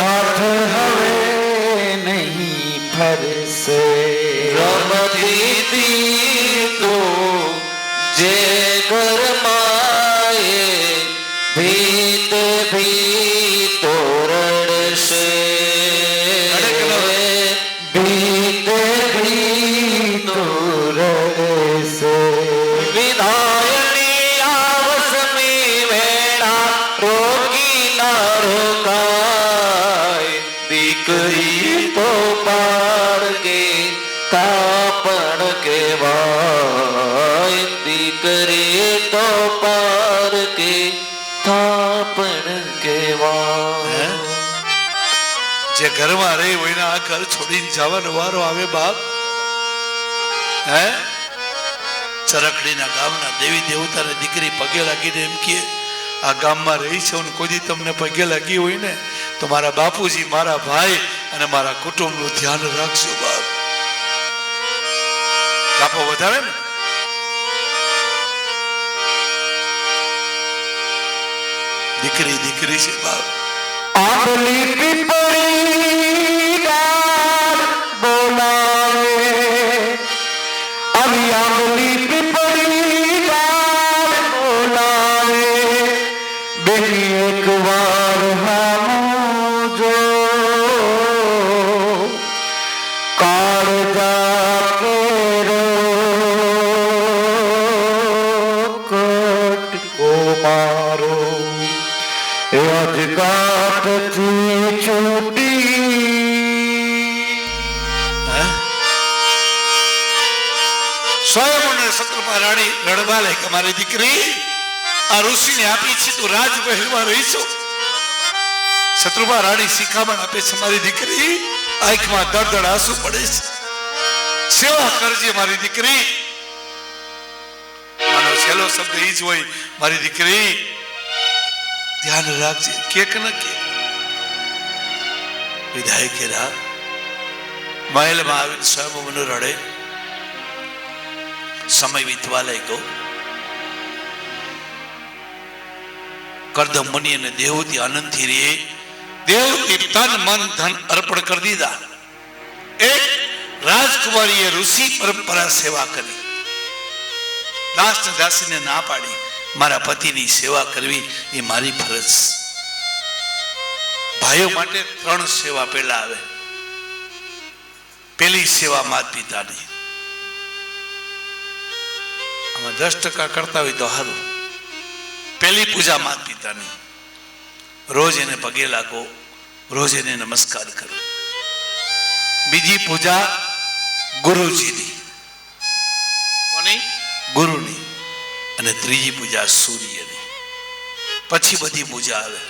હાથ હવે નહીં ફરશે. રમતી તું જે ઘરમાં ભીત ભીતો રડશે, ભીત ભીતો રડશે. વિધાયની આવસમી વેળા રોકી ના રોકાય, દીકરી તો પાડકે કાપણ કેવાય, દીકરી તો પાડકે કાપણ કેવાય. જે ઘરમાં રહી હોય ને આ ઘર છોડીને જવાનો વારો આવે બાપ, હે ચરખડીના ગામના દેવી દેવતાને દીકરી પગે લાગીને એમ કે આ ગામમાં રહી છે ને કોઈ દી તમને પગે લાગી હોય ને તો મારા બાપુજી, મારા ભાઈ અને મારા કુટુંબનું ધ્યાન રાખજો બાપ. કાપો વધારે ને દીકરી દીકરી છે બાપ. આંબલી પીપળી ડાળ બોલાવે, આવી આંબલી પીપળી ડાળ બોલાવે, બેની એક વાર હામું જો, કાળજા કેરો કટકો મારો, અજગાટથી છૂટી. સ્વયં અને શત્રુપા રાણી રડવા લાગી, મારી દીકરી આ ઋષિને આપી છે તું રાજમહેલમાં રહીશું. શત્રુપા રાણી શિખામણ આપે છે, મારી દીકરી આંખમાં દળદળ આંસુ પડે છે, સેવા કરજે મારી દીકરી. આનો છેલ્લો શબ્દ એ જ હોય, મારી દીકરી ધ્યાન રાખજે. કે ન કે વિધાય કે રા મહેલમાં આવીને સ્વયં મને રડે. સમય વીતવા લાગ્યો. કરદમ મુનિ અને દેવહૂતિ આનંદથી રે. દેવહૂતિ તન મન ધન અર્પણ કરી દીધા. એક રાજકુમારીએ ઋષિ પરંપરા સેવા કરી. દાસ દાસીને ના પાડી, મારા પતિની સેવા કરવી એ મારી ફરજ. ભાઈઓ માટે 3 સેવા પહેલા આવે. પેલી સેવા માતા પિતાની. આમાં 10% કરતા હોય તો સારું. પેલી પૂજા માતા પિતાની, રોજ એને પગે લાગો, રોજ એને નમસ્કાર કરો. બીજી પૂજા ગુરુજીની, કોની? ગુરુની. અને ત્રીજી પૂજા સૂર્યની. પછી બધી પૂજા આવે.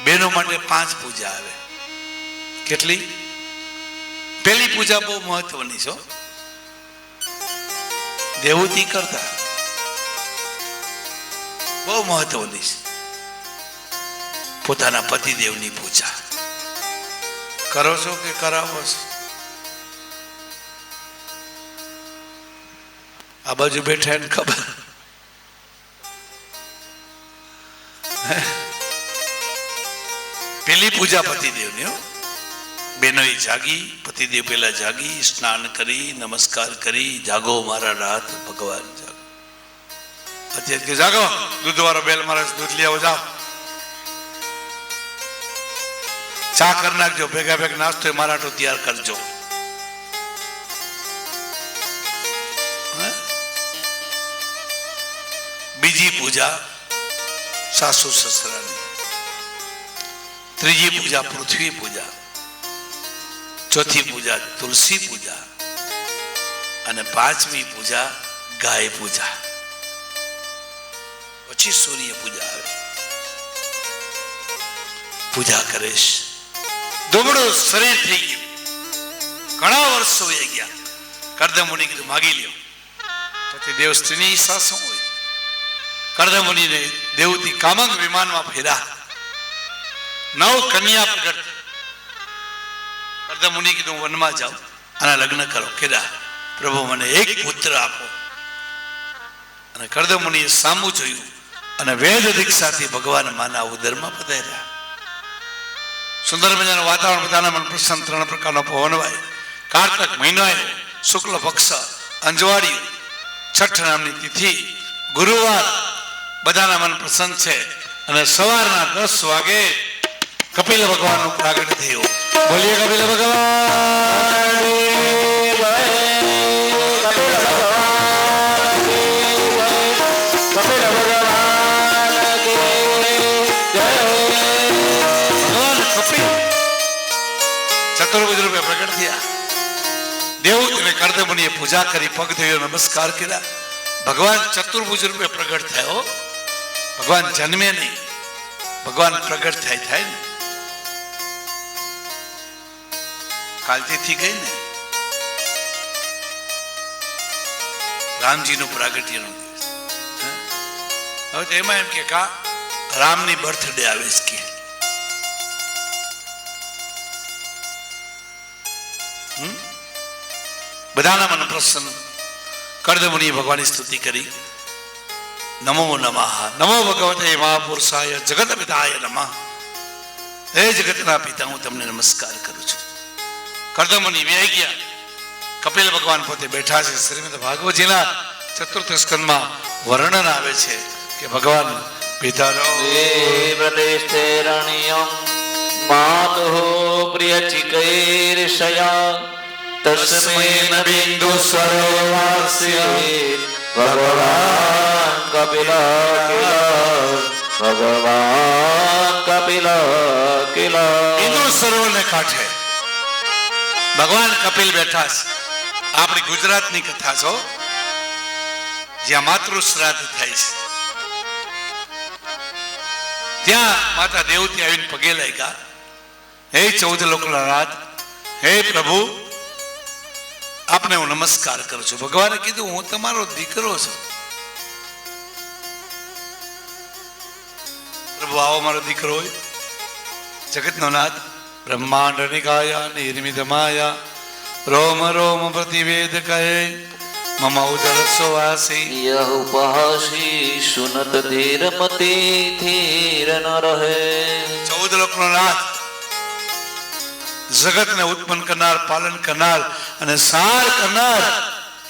બહેનો માટે 5 પૂજા આવે. કેટલી? પેલી પૂજા બહુ મહત્વની છે. દેવહૂતિ કરતા બહુ મહત્વની છે. પોતાના પતિદેવની પૂજા કરો છો કે કરાવો છો? આ બાજુ બેઠા એને ખબર. પેલી પૂજા પતિદેવની. બેનો જાગી, પતિદેવ પેલા જાગી, સ્નાન કરી, નમસ્કાર કરી, જાગો મારા નાથ ભગવાન જાગો. અત્યારે કે જાગો, દૂધ વાળો બેલ મારા દૂધ લઈ આવો, જાઓ. ચા કરી નાખજો, ભેગા ભેગ નાસ્તો મારા હાટુ તૈયાર કરજો. બીજી પૂજા સાસુ સસરાની. ત્રીજી પૂજા પૃથ્વી પૂજા. ચોથી પૂજા તુલસી પૂજા. અને 5મી પૂજા ગાય પૂજા. પછી સૂર્ય પૂજા આવે. પૂજા કરીશ. દુબળું શરીર થઈ ગયું, ઘણા વર્ષો વહી ગયા. કરદમ મુનિ કીધું માગી લ્યો. પતિદેવ સ્ત્રીની ઈચ્છા શું હોય? કર્દમુનિને દેવતી કામંગ વિમાનમાં ફેર્યા, 9 કન્યા પ્રગટ. કર્દમુનિ કીધું વનમાં જાઓ, આના લગ્ન કરો. કીધા પ્રભુ મને એક પુત્ર આપો. અને કર્દમુનિએ સામું જોયું અને વેદ દીક્ષાથી ભગવાન માના ઉદરમાં પધાર્યા. સુંદર મજાનું વાતાવરણ, બધાના મન પ્રસન્ન. 3 પ્રકારનો પવન વાય. કાર્તક મહિનો આવ્યો, શુક્લ પક્ષ, અંજવાળિયું, છઠ નામની તિથિ, ગુરુવાર. બધાના મન પ્રસન્ન છે. અને સવારના 10 વાગે કપિલ ભગવાનનું પ્રાગટ્ય થયું. બોલીએ કપિલ ભગવાન. ચતુર્ભુજ રૂપે પ્રગટ થયા. દેવતીને કર્દમુનિએ પૂજા કરી, પગ ધોયો, નમસ્કાર કર્યા. ભગવાન ચતુર્ભુજ રૂપે પ્રગટ થયો. ભગવાન જન્મે નહીં, ભગવાન પ્રગટ થાય ને. કાલથી ગઈ ને રામજીનું પ્રાગટ્યનો દિવસ. હવે તો એમાં એમ કે કા રામની બર્થડે આવે છે કે બધાના મન પ્રસન્ન. કર્દમુનિએ ભગવાનની સ્તુતિ કરી. નમો નમઃ, નમો ભગવતે મહાપુરુષાય જગત પિતાય નમઃ. હે જગતના પિતા, હું તમને નમસ્કાર કરું છું. કર્દમુનિ વ્યાઈ ગયા. કપિલ ભગવાન પોતે બેઠા છે. શ્રીમદ ભાગવતજીના 4th સ્કંદમાં વર્ણન આવે છે કે ભગવાન પિતાનો પ્રદેશે રણ્યમ માતુઃ પ્રિય ચિકૈર્ષયા તસ્મૈ બિંદુ સરોવાસ્ય ભગવાન કપિલ કિલ. બિંદુ સરોવરને કાંઠે ભગવાન કપિલ બેઠા છે. આપણી ગુજરાતની કથા છો, જ્યાં માતૃ શ્રાદ્ધ થાય છે. ત્યાં માતા દેવતી આવીને પગે લાગ્યા. હે 14 લોકના નાથ, હે પ્રભુ, આપને હું નમસ્કાર કરું છું. ભગવાને કીધું હું તમારો દીકરો છું. પ્રભુ આવો મારો દીકરો હોય. જગતનો નાથ, બ્રહ્માંડ નિકાયા નિર્મિત માયા, રોમ રોમ પ્રતિવેદ કહે મમ ઉદર સુવાસી. યહ ઉપહાસી સુનત ધીર મતે ધીર ન રહે. 14 લોકનો નાથ, જગતને ઉત્પન્ન કરનાર, પાલન કરનાર અને સાર કરનાર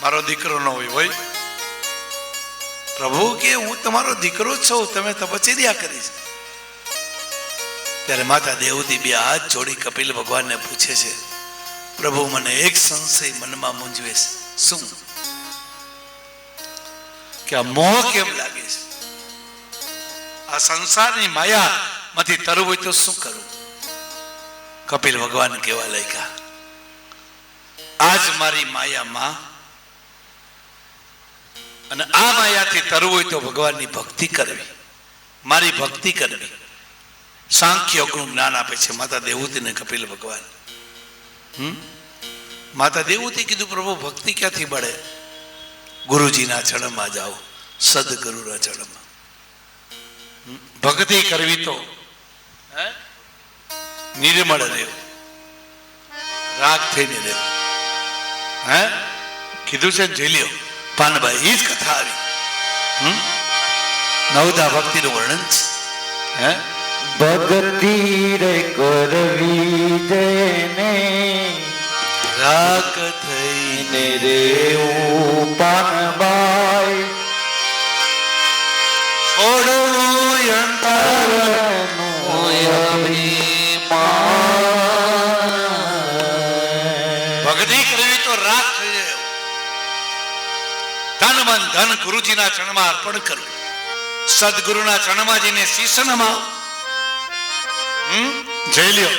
મારો દીકરો ન હોય. પ્રભુ કે હું તમારો દીકરો છું, તમે તપશ્ચર્યા કરી છે. ત્યારે માતા દેવતી 2 હાથ જોડી કપિલ ભગવાનને પૂછે છે, પ્રભુ મને એક સંશય મનમાં મૂંઝવે છે. શું? કે આ મોહ કેમ લાગે છે? આ સંસારની માયા માંથી તરવું હોય તો શું કરું? કપિલ ભગવાન કેવા લાગ્યા, આજ મારી માયામાં, અને આ માયાથી તરવું હોય તો ભગવાનની ભક્તિ કરવી, મારી ભક્તિ કરવી. સાંખ્ય યોગનું જ્ઞાન આપે છે માતા દેવતીને કપિલ ભગવાન. માતા દેવતી કીધું પ્રભુ ભક્તિ ક્યાંથી મળે? ગુરુજીના ચરણમાં જાઓ, સદગુરુના ચરણમાં. ભક્તિ કરવી તો નિર્મળ રહેવું, રાગ થઈને રહેવું. કીધું છે જોઈ લ્યો પાનભાઈ, એ જ કથા આવી. નવદા ભક્તિનું વર્ણન છે. ભક્તિ રે કરવી જેને રાગ થઈને રેવું પાનબાઈ, છોડવું અંતરનું ભક્તિ કરવી તો રાગ થઈ જાય. તન મન ધન ગુરુજીના ચરણમાં અર્પણ કરવું, સદગુરુના ચરણમાં જઈને શીશ નમાવું. જઈ લ્યો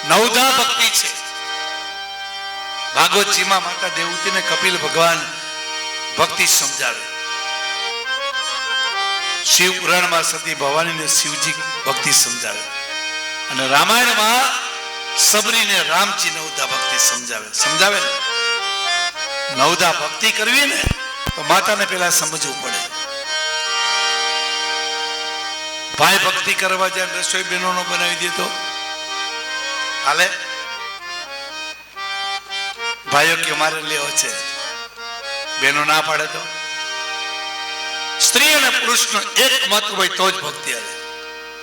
નવદા ભક્તિ છે. ભાગવતજીમાં માતા દેવતીને કપિલ ભગવાન ભક્તિ સમજાવે. શિવ પુરાણમાં સતી ભવાનીને શિવજી ભક્તિ સમજાવે, અને રામાયણમાં સબરીને રામજી નવદા ભક્તિ સમજાવે. ને નવદા ભક્તિ કરવી ને તો માતાને પેલા સમજવું પડે. ભાઈ ભક્તિ કરવા જાય રસોઈ બહેનોનો બનાવી દે તો હાલે? ભાઈઓ કે મારે લેવો છે, બહેનો ના પાડે તો? સ્ત્રી અને પુરુષનો એક મત હોય તો જ ભક્તિ હાલે.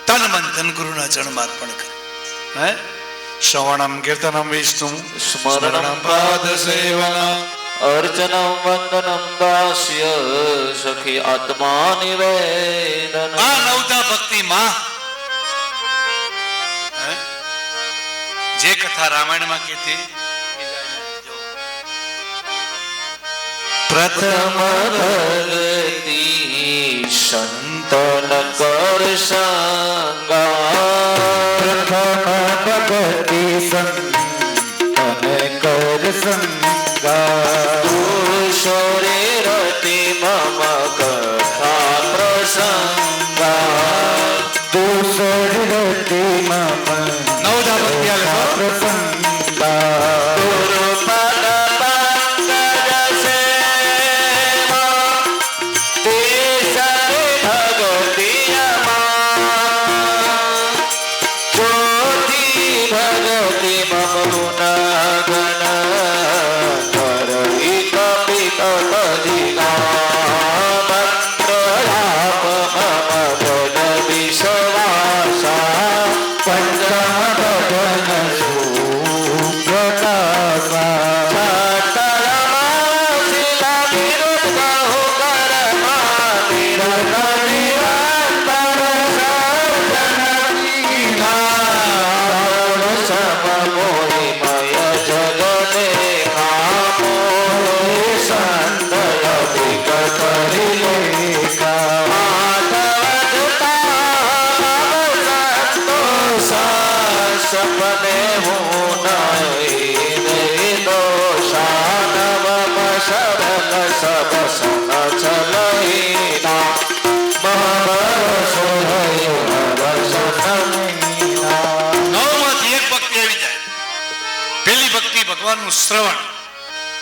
તન મન ધન ગુરુના ચરણમાં અર્પણ કરે. હે શ્રવણમ કીર્તનમ વિષ્ણુ સ્મરણમ પાદ સેવનમ અર્ચનમ વંદનમ દાસ્ય સખી આત્મા નિવેદન. આ નવદા ભક્તિમાં જે કથા રામાયણમાં કીધી પ્રથમ ભક્તિ સંતન કર સંગા. પ્રથમ ભગતિ સંતન કર સંગા. પુરુષોરે રતિ મમ કથા પ્રસંગા. દૂસર રતિ મમ નવદા ભક્તિ હાલે તો પ્રસંગા. ગુરુપદ પંકજ સેવા દેશરે ભગતિ અમા. જ્યોતિ ભગતિ મમ ગુણગણ કરવી કપિત પદિકા. મંત્રલાપ મમ જન વિશ્વાસા. પંચમ ભજન સુપ્રકાશા. સપને હું નહીં દોષાનવ શરણ સબ સન ચલહીના. નવમાંથી એક ભક્તિ આવી જાય. પેલી ભક્તિ ભગવાનનું શ્રવણ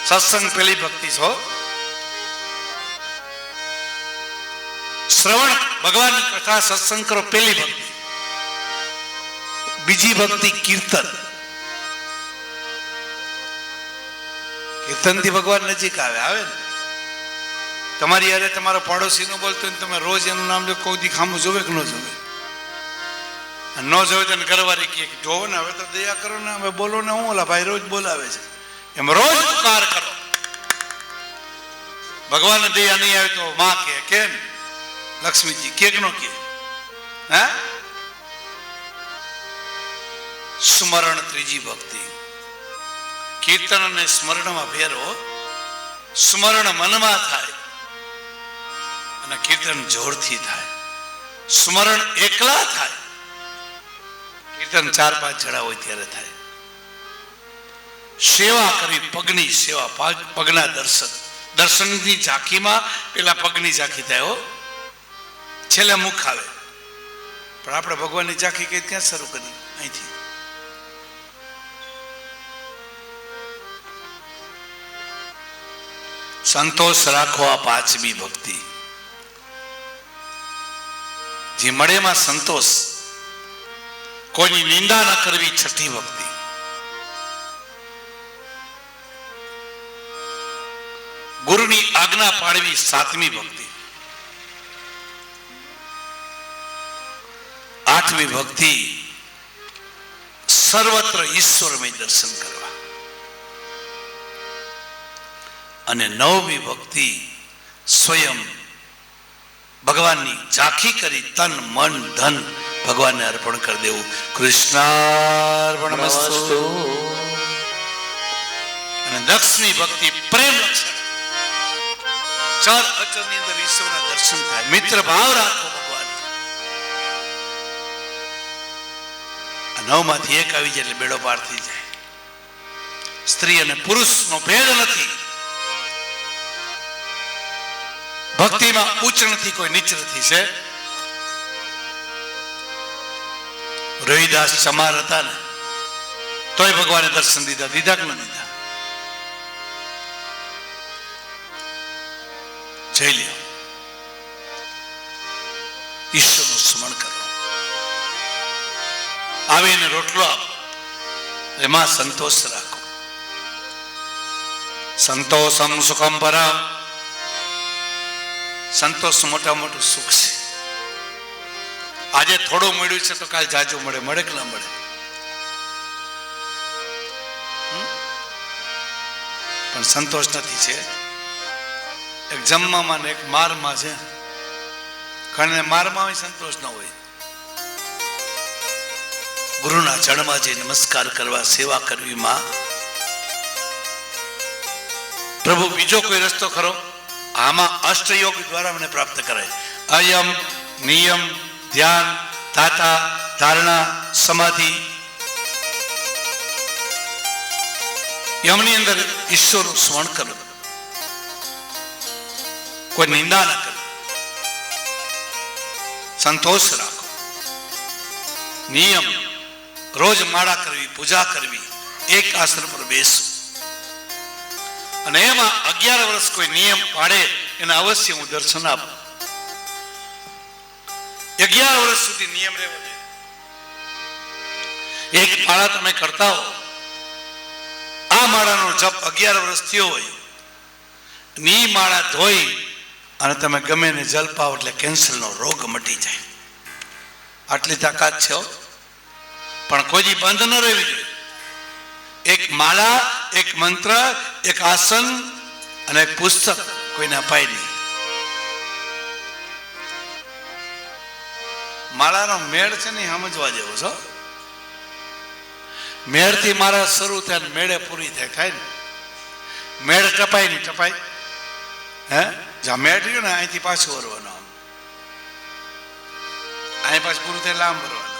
સત્સંગ, પેલી ભક્તિ છો શ્રવણ, ભગવાનની કથા સત્સંગ કરો, પેલી ભક્તિ. બીજી ભક્તિ કીર્તન. કીર્તન થી ભગવાન નજીક આવે ને. તમારી યારે તમારો પાડોશી નો બોલતો હોય તમે રોજ એનું નામ લો, કોઈ દી ખામું જોવે કે ન જોવે? ન જોવે તો ઘરવાળી કહે જોવો ને હવે તો દયા કરો ને, હવે બોલો ને, હું ઓલા ભાઈ રોજ બોલાવે છે એમ રોજ પુકાર કરો. ભગવાન દયા નહીં આવે તો માં કે કેમ લક્ષ્મીજી કે નો કે? હે સ્મરણ ત્રીજી ભક્તિ. કીર્તન અને સ્મરણમાં ફેરો. સ્મરણ મનમાં થાય અને કીર્તન જોરથી થાય. સ્મરણ એકલા થાય, કીર્તન 4-5 જણા હોય ત્યારે થાય. સેવા કરવી, પગની સેવા, પગના દર્શન. દર્શનની ઝાંખીમાં પેલા પગની ઝાંખી થાય હો, છેલ્લે મુખ આવે. પણ આપણે ભગવાનની ઝાંખી કઈ ક્યાં શરૂ કરી? અહીંથી. સંતોષ રાખો, આ 5મી ભક્તિ. જે મળેમાં સંતોષ, કોઈની નિંદા ન કરવી 6ઠી ભક્તિ. ગુરુની આજ્ઞા પાડવી 7મી ભક્તિ. 8મી ભક્તિ સર્વત્ર ઈશ્વરમય દર્શન કરવા. અને 9મી ભક્તિ સ્વયં ભગવાનની ઝાંખી કરી તન મન ધન ભગવાનને અર્પણ કરી દેવું. કૃષ્ણાર્પણમસ્તુ. અને 10મી ભક્તિ પ્રેમ લક્ષણ. ચર અચરની અંદર ઈશ્વરના દર્શન થાય. મિત્ર ભાવ રાખો ભગવાન. 9માંથી 1 આવી જાય એટલે બેડો પાર થઈ જાય. સ્ત્રી અને પુરુષનો ભેદ નથી. ભક્તિમાં ઉચ્ચ નથી, કોઈ નીચ નથી. છે રવિદાસ ચમાર હતા ને તોય ભગવાને દર્શન દીધા કે ન દીધા? જઈ લ્યો, ઈશ્વરનું સ્મરણ કરો. આવીને રોટલો આપો, એમાં સંતોષ રાખો. સંતોષમ સુખમ પરમ. સંતોષ મોટા મોટું સુખ છે. આજે થોડું મળ્યું છે તો કાલ જાજુ મળે. મળે કે ના મળે? પણ સંતોષ નથી. છે એક જમવામાં ને એક મારમાં છે. ઘણા મારમાં હોય, સંતોષ ન હોય. ગુરુના ચરણમાં જઈ નમસ્કાર કરવા, સેવા કરવી. માં પ્રભુ બીજો કોઈ રસ્તો ખરો? આમાં અષ્ટયોગ દ્વારા મને પ્રાપ્ત કરાય. અયમ, નિયમ, ધ્યાન, ધાતા, ધારણા, સમાધિ. યમની અંદર ઈશ્વરનું સ્મરણ કરો, કોઈ નિંદા ના કરો, સંતોષ રાખો. નિયમ, રોજ માળા કરવી, પૂજા કરવી, એક આસન પર બેસવું. અને એમાં 11 વર્ષ કોઈ નિયમ પાડે એને અવશ્ય હું દર્શન આપું. 11 વર્ષ સુધી નિયમ રહેવો જોઈએ. એક માળા તમે કરતા હો, આ માળાનો જપ 11 વર્ષ થયો હોય, ની માળા ધોઈ અને તમે ગમે ને જલ પાવ એટલે કેન્સરનો રોગ મટી જાય. આટલી તાકાત છે. પણ કોઈ બંધ ન રહેવી જોઈએ. એક માળા, એક મંત્ર, એક આસન અને એક પુસ્તક કોઈને અપાય નહીં. માળાનો મેળ છે ને સમજવા જેવો છો. મેળથી મારા શરૂ થાય, મેળે પૂરી થાય ને. મેળ ટપાય નહીં, ટપાય હે? જ્યાં મેળ રહ્યો ને અહીંથી પાછું વરવાનું, અહીં પાછું પૂરું થાય લાંબ વરવાનું.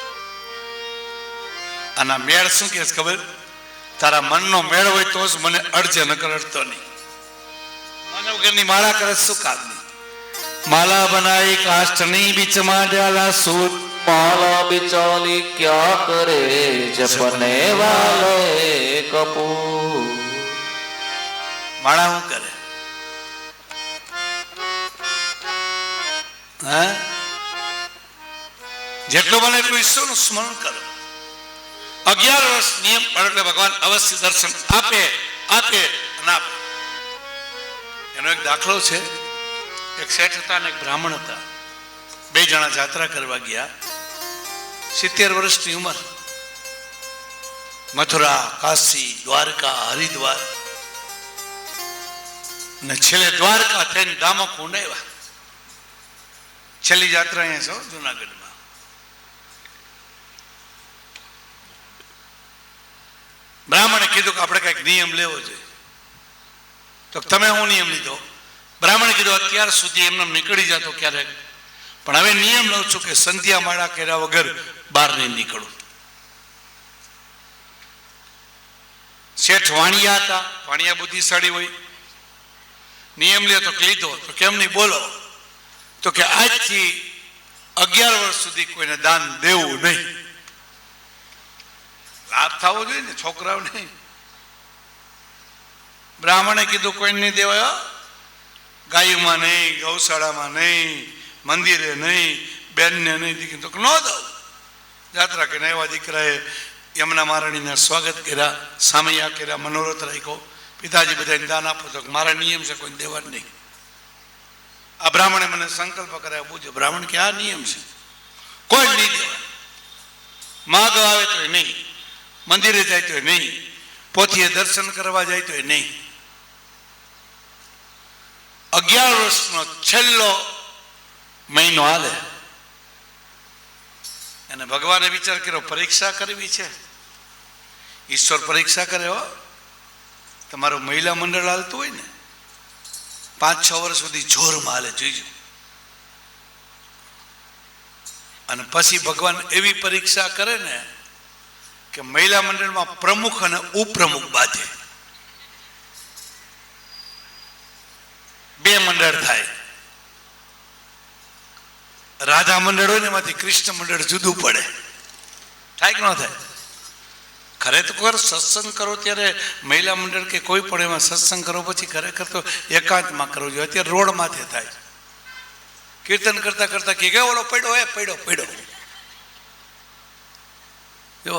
અને મેળ શું કે ખબર? તારા મનનો મેળ હોય તો જ મને અડજે, નકર અડતો નહીં. મને વગરની માળા કરે શું કામની? માલા બનાવી કાષ્ઠની બીચમાં ડાલા સૂત. माला बिचाली क्या करे जपने वाले कपूर. માળા શું કરે? હે? જેટલું બને એટલું ઈશ્વરનું સ્મરણ કરો. 11 વર્ષ નિયમ એટલે ભગવાન અવશ્ય દર્શન આપે અને આપે. એનો એક દાખલો છે. એક શેઠ હતા અને એક બ્રાહ્મણ હતા. 2 જણા જાત્રા કરવા ગયા. 70 વર્ષની ઉંમર. મથુરા, કાશી, દ્વારકા, હરિદ્વાર ને છેલ્લે દ્વારકા થઈને દામો કુંડ આવ્યા. છેલ્લી જાત્રા અહીંયા છો જુનાગઢમાં. બ્રાહ્મણે કીધું કે આપણે કઈક નિયમ લેવો જોઈએ. તો તમે હું નિયમ લીધો? બ્રાહ્મણે કીધું અત્યાર સુધી એમને નીકળી જતો ક્યારેક, પણ હવે નિયમ લઉં છું કે સંધ્યા માળા કર્યા વગર બહાર નહીં નીકળું. શેઠ વાણિયા હતા. વાણિયા બુદ્ધિશાળી હોય. નિયમ લે તો લીધો. તો કેમ નહીં બોલો? તો કે આજથી 11 વર્ષ સુધી કોઈને દાન દેવું નહીં. લાભ થવો જોઈએ ને છોકરાઓને. બ્રાહ્મણે કીધું કોઈ નહીં દેવાય. ગાયુમાં નહીં, ગૌશાળામાં નહીં, મંદિરે નહીં, બેનને નહીં દીકરી તો ન દઉં. જાત્રા કરીને એવા દીકરાએ યમુના મહારાણીને સ્વાગત કર્યા, સામૈયા કર્યા, મનોરથ રાખ્યો. પિતાજી બધાને દાન આપો. તો મારા નિયમ છે કોઈ દેવા નહીં. આ બ્રાહ્મણે મને સંકલ્પ કરાવ્યો. પૂછ્યો બ્રાહ્મણ કે આ નિયમ છે, કોઈ નહીં દેવા. માગ આવે તો નહીં, મંદિરે જાય તો નહીં, પોથીએ દર્શન કરવા જાય તો નહીં. 11 વર્ષનો છેલ્લો મહિનો હાલે અને ભગવાને વિચાર કર્યો પરીક્ષા કરવી છે. ઈશ્વર પરીક્ષા કરે. હો, તમારું મહિલા મંડળ હાલતું હોય ને 5-6 વર્ષ સુધી જોરમાં હાલે, જોઈજો. અને પછી ભગવાન એવી પરીક્ષા કરે ને કે મહિલા મંડળમાં પ્રમુખ અને ઉપપ્રમુખ બાંધે. 2 મંડળ થાય. રાધા મંડળ હોય ને એમાંથી કૃષ્ણ મંડળ જુદું પડે. થાય કે ન થાય? ખરેખર સત્સંગ કરો ત્યારે મહિલા મંડળ કે કોઈ પણ એમાં સત્સંગ કરો પછી ખરેખર તો એકાંતમાં કરવો જોઈએ. અત્યારે રોડ માથે થાય, કીર્તન કરતા કરતા કે ઓલો પડ્યો એ પડ્યો જો.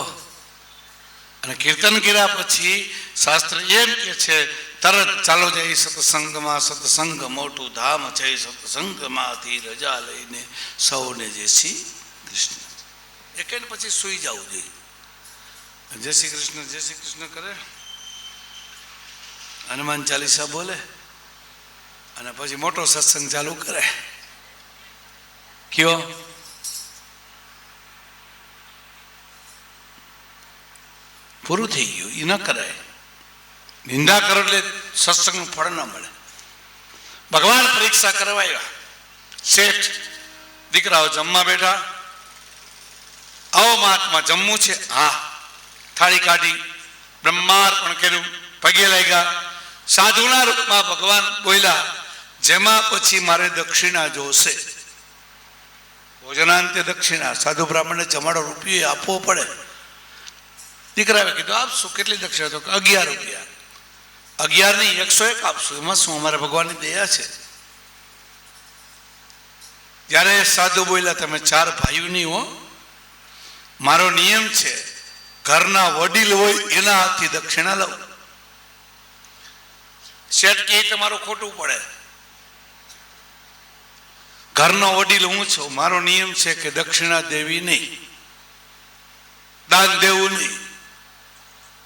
અને કીર્તન કર્યા પછી શાસ્ત્ર એમ કે છે તરત ચાલો જાય સત્સંગમાં, સત્સંગ મોટું ધામ છે, સત્સંગમાંથી રજા લઈને સૌને જય શ્રી કૃષ્ણ. એક પછી સુઈ જવું જોઈએ. જય શ્રી કૃષ્ણ કરે, હનુમાન ચાલીસા બોલે અને પછી મોટો સત્સંગ ચાલુ કરે. કયો પૂરું થઈ ગયું. એ ન કરાય. નિંદા કરો એટલે સત્સંગનું ફળ ન મળે. ભગવાન પરીક્ષા કરવા આવ્યા. શેઠ દીકરાઓ જમવા બેઠા. આવો મહાત્મા જમવું છે? હા. થાળી કાઢી, બ્રહ્માર્પણ કર્યું, પગે લાગ્યા. સાધુના રૂપમાં ભગવાન બોલ્યા, જેમાં પછી મારે દક્ષિણા જોશે. ભોજનાંતે દક્ષિણા. સાધુ બ્રાહ્મણને જમાડો રૂપિયો આપવો પડે. દીકરાએ કીધું આપશું. કેટલી દક્ષિણા? તો 11 રૂપિયા. 11 નહીં, 101 આપશું. એમાં શું, અમારે ભગવાનની દયા છે. જ્યારે સાધુ બોલ્યા, તમે 4 ભાઈઓ નહીં હો, મારો નિયમ છે ઘરના વડીલ હોય એના હાથથી દક્ષિણા લઉં. શેઠ કે તમારું ખોટું પડે. ઘરનો વડીલ હું છું, મારો નિયમ છે કે દક્ષિણા દેવી નહીં, દાન દેવું નહીં.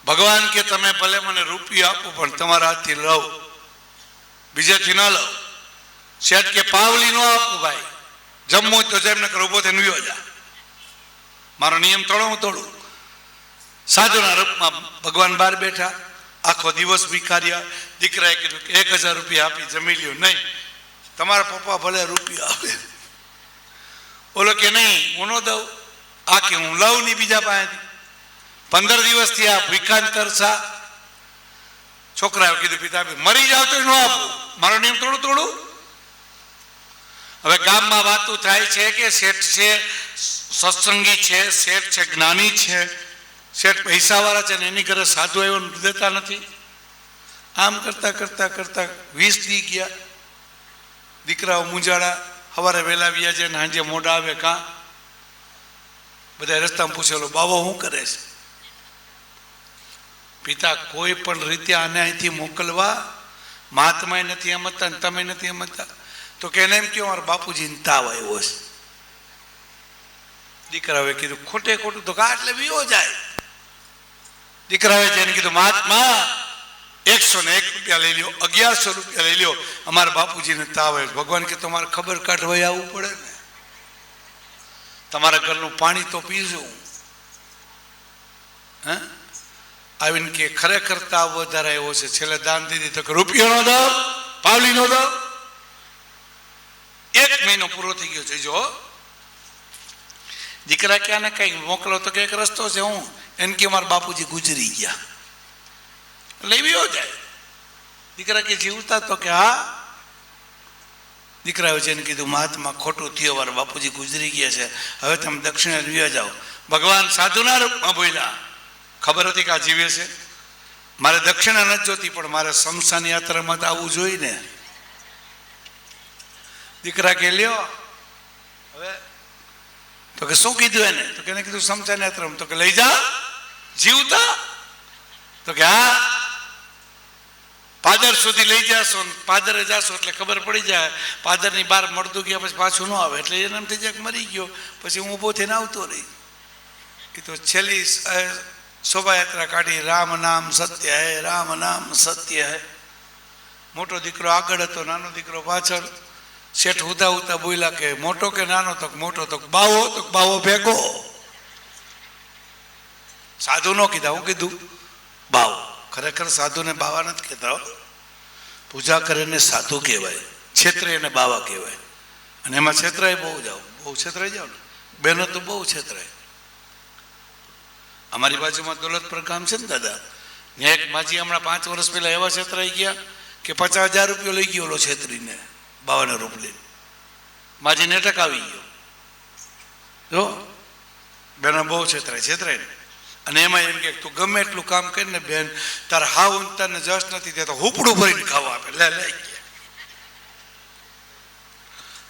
ભગવાન કે તમે ભલે મને રૂપિયો આપો પણ તમારા હાથથી લઉં, બીજેથી ન લઉં. શેઠ કે પાવલી ન આપું ભાઈ, જમવું તો જેમ ને કરો, ઉભો થઈને વિયો જા. મારો નિયમ તોડો હું તોડું. સાધુના રૂપમાં ભગવાન બહાર બેઠા, આખો દિવસ ભિખાર્યા. દીકરાએ કીધું કે 1000 રૂપિયા આપી જમી લ્યો. નહીં, તમારા પપ્પા ભલે રૂપિયા આપે. ઓલો કે નહીં, હું ન દઉં. આ કે હું લઉં નહીં બીજા પાસેથી. 15 દિવસથી આ ભિખાંતર સા. છોકરાએ કીધું પિતા મરી જાવ તો ન આપું, મારો નિયમ તોડું. હવે ગામમાં વાતો થાય છે કે શેઠ છે સત્સંગી છે, શેઠ છે જ્ઞાની છે, શેઠ પૈસાવાળા છે ને એની ઘરે સાધુ એવો દેતા નથી. આમ કરતા કરતા કરતા 20 દી ગયા. દીકરાઓ મૂંઝાડા. સવારે વહેલા વ્યા છે ને સાંજે મોડા આવે. કાં? બધા રસ્તામાં પૂછેલો, બાબો શું કરે છે? પિતા કોઈ પણ રીતે આને અહીંથી મોકલવા મહાત્માએ નથી સમજતા ને તમે નથી સમજતા. તો કે એને એમ કહો મારા બાપુજીને તાવ આવ્યો છે. દીકરાઓએ કીધું ખોટે ખોટું તો કા એટલે વિયો જાય. દીકરાઓએ જઈને કીધું મહાત્મા 101 રૂપિયા લઈ લ્યો, 1100 રૂપિયા લઈ લ્યો, અમારા બાપુજીને તાવ આવ્યો. ભગવાન કે તમારે ખબર કાઢવા આવવું પડે ને, તમારા ઘરનું પાણી તો પીશું. હે આવીને કે ખરેખર તાવ વધારે આવ્યો છે, છેલ્લે દાન દીધી તો કે રૂપિયો નો દો, પાવલી નો દો. 1 મહિનો પૂરો થઈ ગયો છે. જો દીકરા ક્યાં ને કઈ મોકલો તો કે એક રસ્તો છે, હું એને કે મારા બાપુજી ગુજરી ગયા, લેવીઓ જાય. દીકરા કે જીવતા? તો કે હા. દીકરાએ છે એને કીધું મહાત્મા ખોટું થયો, મારા બાપુજી ગુજરી ગયા છે, હવે તમે દક્ષિણે લઈ જાઓ. ભગવાન સાધુના રૂપમાં બોલ્યા, ખબર હતી કે આ જીવે છે, મારે દક્ષિણા નથી જોતી પણ મારે શમશાન યાત્રામાં તો આવવું જોઈએ ને. દીકરા કે લ્યો. હવે તો કે શું કીધું એને? તો કે એને કીધું શમશાન યાત્રામાં. તો કે લઈ જા. જીવતા? તો કે હા. પાદર સુધી લઈ જાશો, પાદરે જાશો એટલે ખબર પડી જાય. પાદરની બહાર મળતું ગયા પછી પાછું ન આવે એટલે એને એમ થઈ જાય મરી ગયો. પછી હું ઊભો થઈને આવતો રહી. એ તો છેલ્લી શોભાયાત્રા કાઢી, રામ નામ સત્ય હે, રામ નામ સત્ય હે. મોટો દીકરો આગળ હતો, નાનો દીકરો પાછળ. શેઠ ઉતા ઉતા બોલ્યા કે મોટો કે નાનો? તો મોટો. તો બાવો? તો બાવો ભેગો. સાધુ નો કીધા, હું કીધું બાવો. ખરેખર સાધુને બાવા નથી કહેતા. પૂજા કરે ને સાધુ કહેવાય, છેતરે એને બાવા કહેવાય. અને એમાં છેતરાય બહુ જાઓ, બહુ છેતરાઈ જાઓ ને બહેનો તો બહુ છેતરાય. અમારી બાજુમાં દોલતપુર ગામ છે ને દાદા, ત્યાં એક માજી હમણાં 5 વર્ષ પહેલા એવા છેતરાઈ ગયા કે 50,000 રૂપિયો લઈ ગયો ઓલો છેતરીને, 52 રૂપ લઈને. માજી નેટક આવી ગયો. જો બેનો બહુ છેતરાય ને. અને એમાં એમ કે તું ગમે એટલું કામ કરીને બેન તારે હાવ તને જશ નથી દેતો હુપડું ભરીને ખાવા આપે લે લઈ ગયા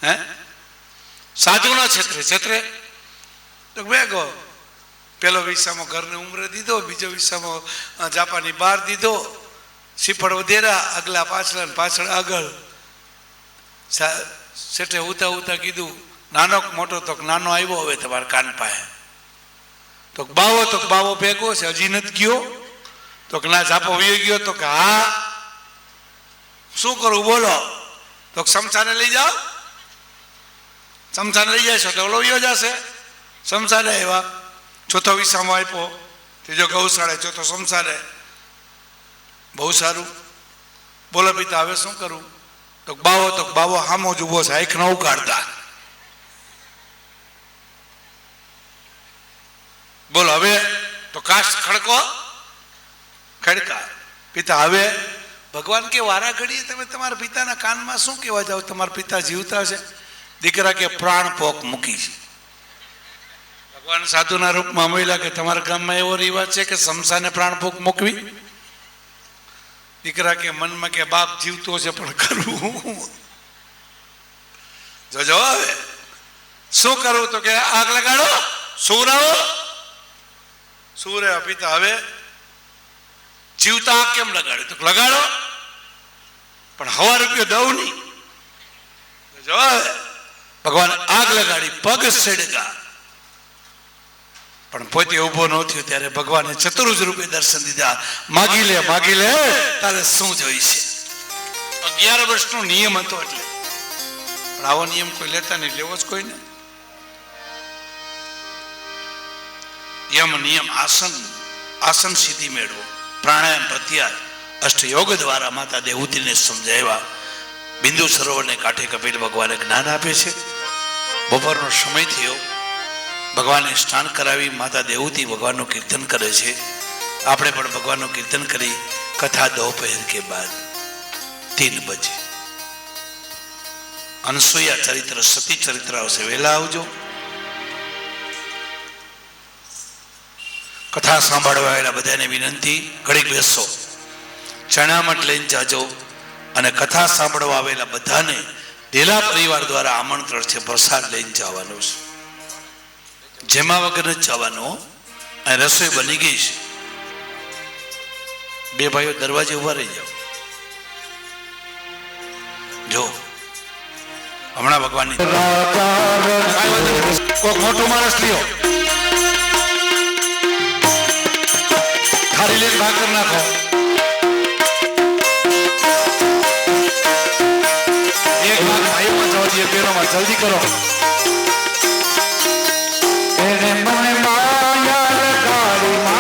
હે સાધુ ના છેતરે છેતરે તો બેગો પેલો વિસામાં ઘરને ઉમરે દીધો બીજો વિસામાં જાપાની બહાર દીધો શ્રીફળ વધેરા આગલા પાછળ પાછળ આગળ શેઠે ઉતા ઉતા કીધું નાનો મોટો તો નાનો આવ્યો હવે તમારા કાન પાસે તો બાવો ભેગો છે હજી નથી ગયો તો ના જાપો વયો ગયો તો કે હા શું કરું બોલો તો સમસાને લઈ જાઓ સમસાને લઈ જાય છો તો ઓલો વયો જશે સમસાને આવ્યા ચોથો વિસામાં આપ્યો ત્રીજો ગૌશાળે ચોથો સમસાને બહુ સારું બોલો પિતા હવે શું કરું તો બાવો હામો જ ઉભો છે આંખ ન ઉગાડતા બોલો હવે તો કાશ ખડકો ખડકા પિતા હવે ભગવાન કે વારા ઘડીએ તમે તમારા પિતાના કાનમાં શું કહેવા જાઓ તમારા પિતા જીવતા છે દીકરા કે પ્રાણ પોક મૂકી છે ભગવાન સાધુના રૂપમાં મળ્યા કે તમારા ગામમાં એવો રિવાજ છે કે સમસાને પ્રાણ પોક મૂકવી દીકરા કે મનમાં કે બાપ જીવતો છે પણ કરવું જોજો હવે શું કરવું તો કે આગ લગાડો સુરાવો સૂર્ય પિતા હવે જીવતા કેમ લગાડે તો લગાડો પણ હવા રૂપિયો દઉં નહીં જો ભગવાન આગ લગાડી પગ સડગા પણ પોતે ઉભો ન થયો ત્યારે ભગવાને ચતુર્ભુજ રૂપે દર્શન દીધા માગી લે તારે શું જોઈશે 11 વર્ષનો નિયમ હતો એટલે પણ આવો નિયમ કોઈ લેતા નહીં લેવો જ કોઈ ને નિયમ આસન સિદ્ધિ મેળવો પ્રાણાયામ પ્રત્યાર અષ્ટયોગ દ્વારા માતા દેવહૂતિને સમજાવ્યા બિંદુ સરોવરને કાંઠે કપિલ ભગવાને જ્ઞાન આપે છે બપોરનો સમય થયો ભગવાને સ્નાન કરાવી માતા દેવહૂતિ ભગવાનનું કીર્તન કરે છે આપણે પણ ભગવાનનું કીર્તન કરી કથા दोपहर के बाद 3 बजे અનસુયા ચરિત્ર સતી ચરિત્ર આવશે વહેલા આવજો કથા સાંભળવા આવેલા બધાને વિનંતી ઘડીક બેસો ચણામઠ લઈને જાજો અને કથા સાંભળવા આવેલા બધાને ડેલા પરિવાર દ્વારા આમંત્રણ છે પ્રસાદ લઈને જવાનું છે જેમાં વગર જ જવાનું અને રસોઈ બની ગઈ છે બે ભાઈઓ દરવાજે ઉભા રહી જાઓ જો હમણાં ભગવાનની કોઈ મોટું માણસ લ્યો થાળી લઈને ભાગ કરી નાખો એક ભાગ ભાઈઓમાં જવા દઈએ પેરોમાં જલ્દી કરો એને મને માયા લગાડી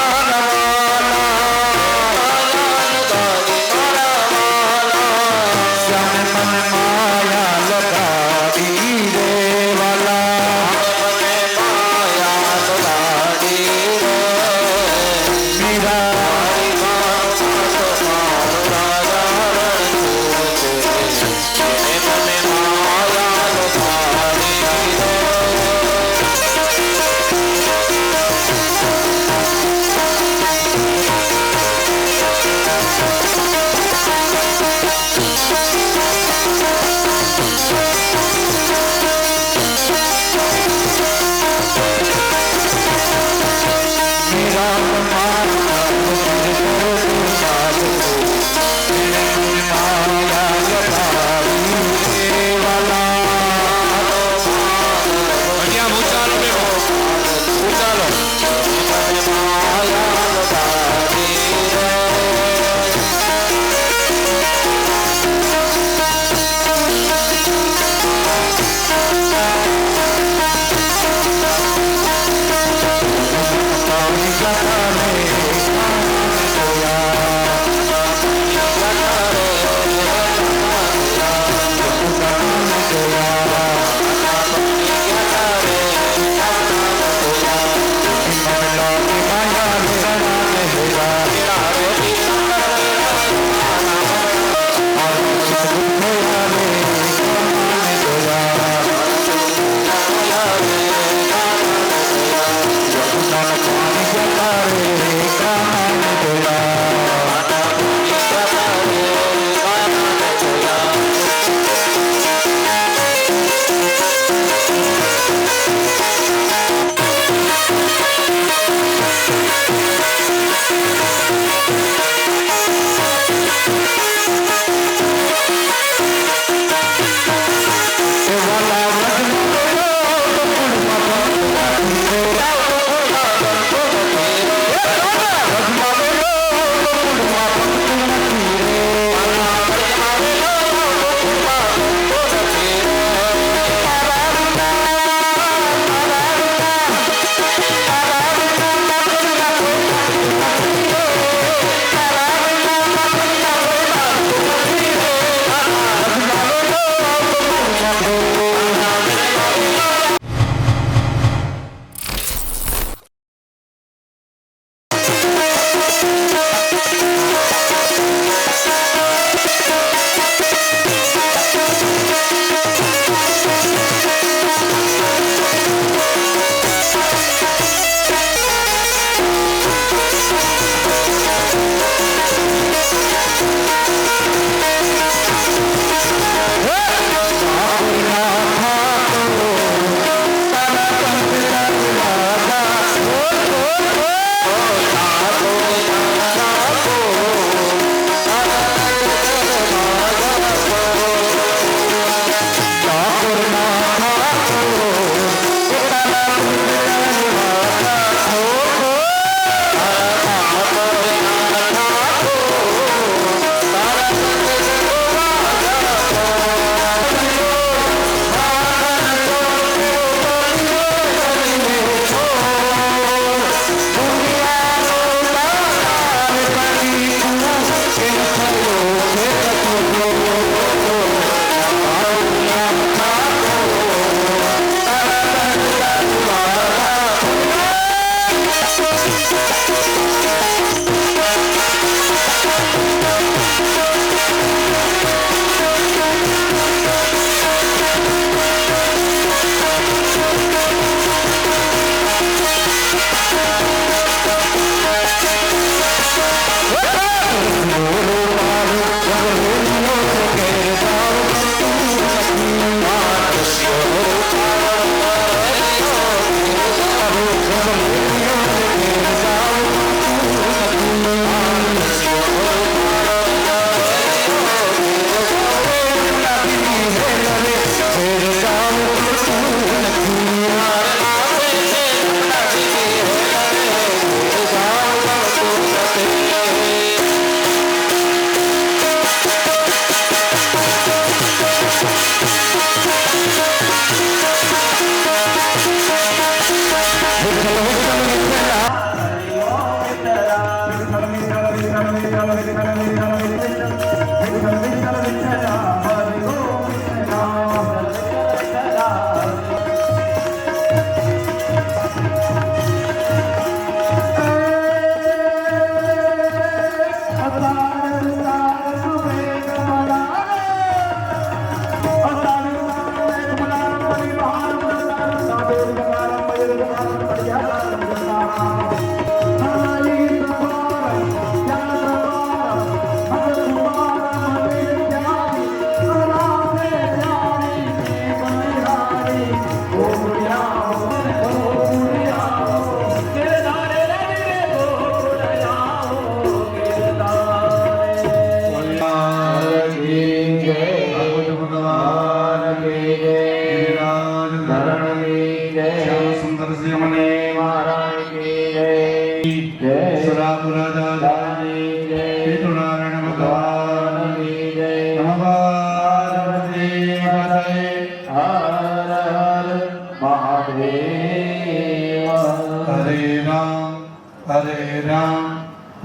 રામ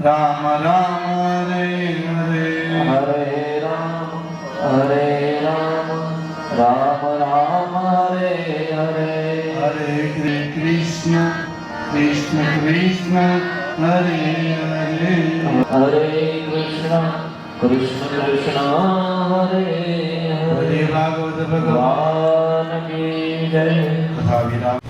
રામ રામ હરે હરે હરે રામ રામ રામ હરે હરે હરે કૃષ્ણ કૃષ્ણ કૃષ્ણ હરે હરે હરે કૃષ્ણ કૃષ્ણ કૃષ્ણ હરે હરે હરે ભાગવત ભગવાન ભગવાન કી જય તથા વિરામ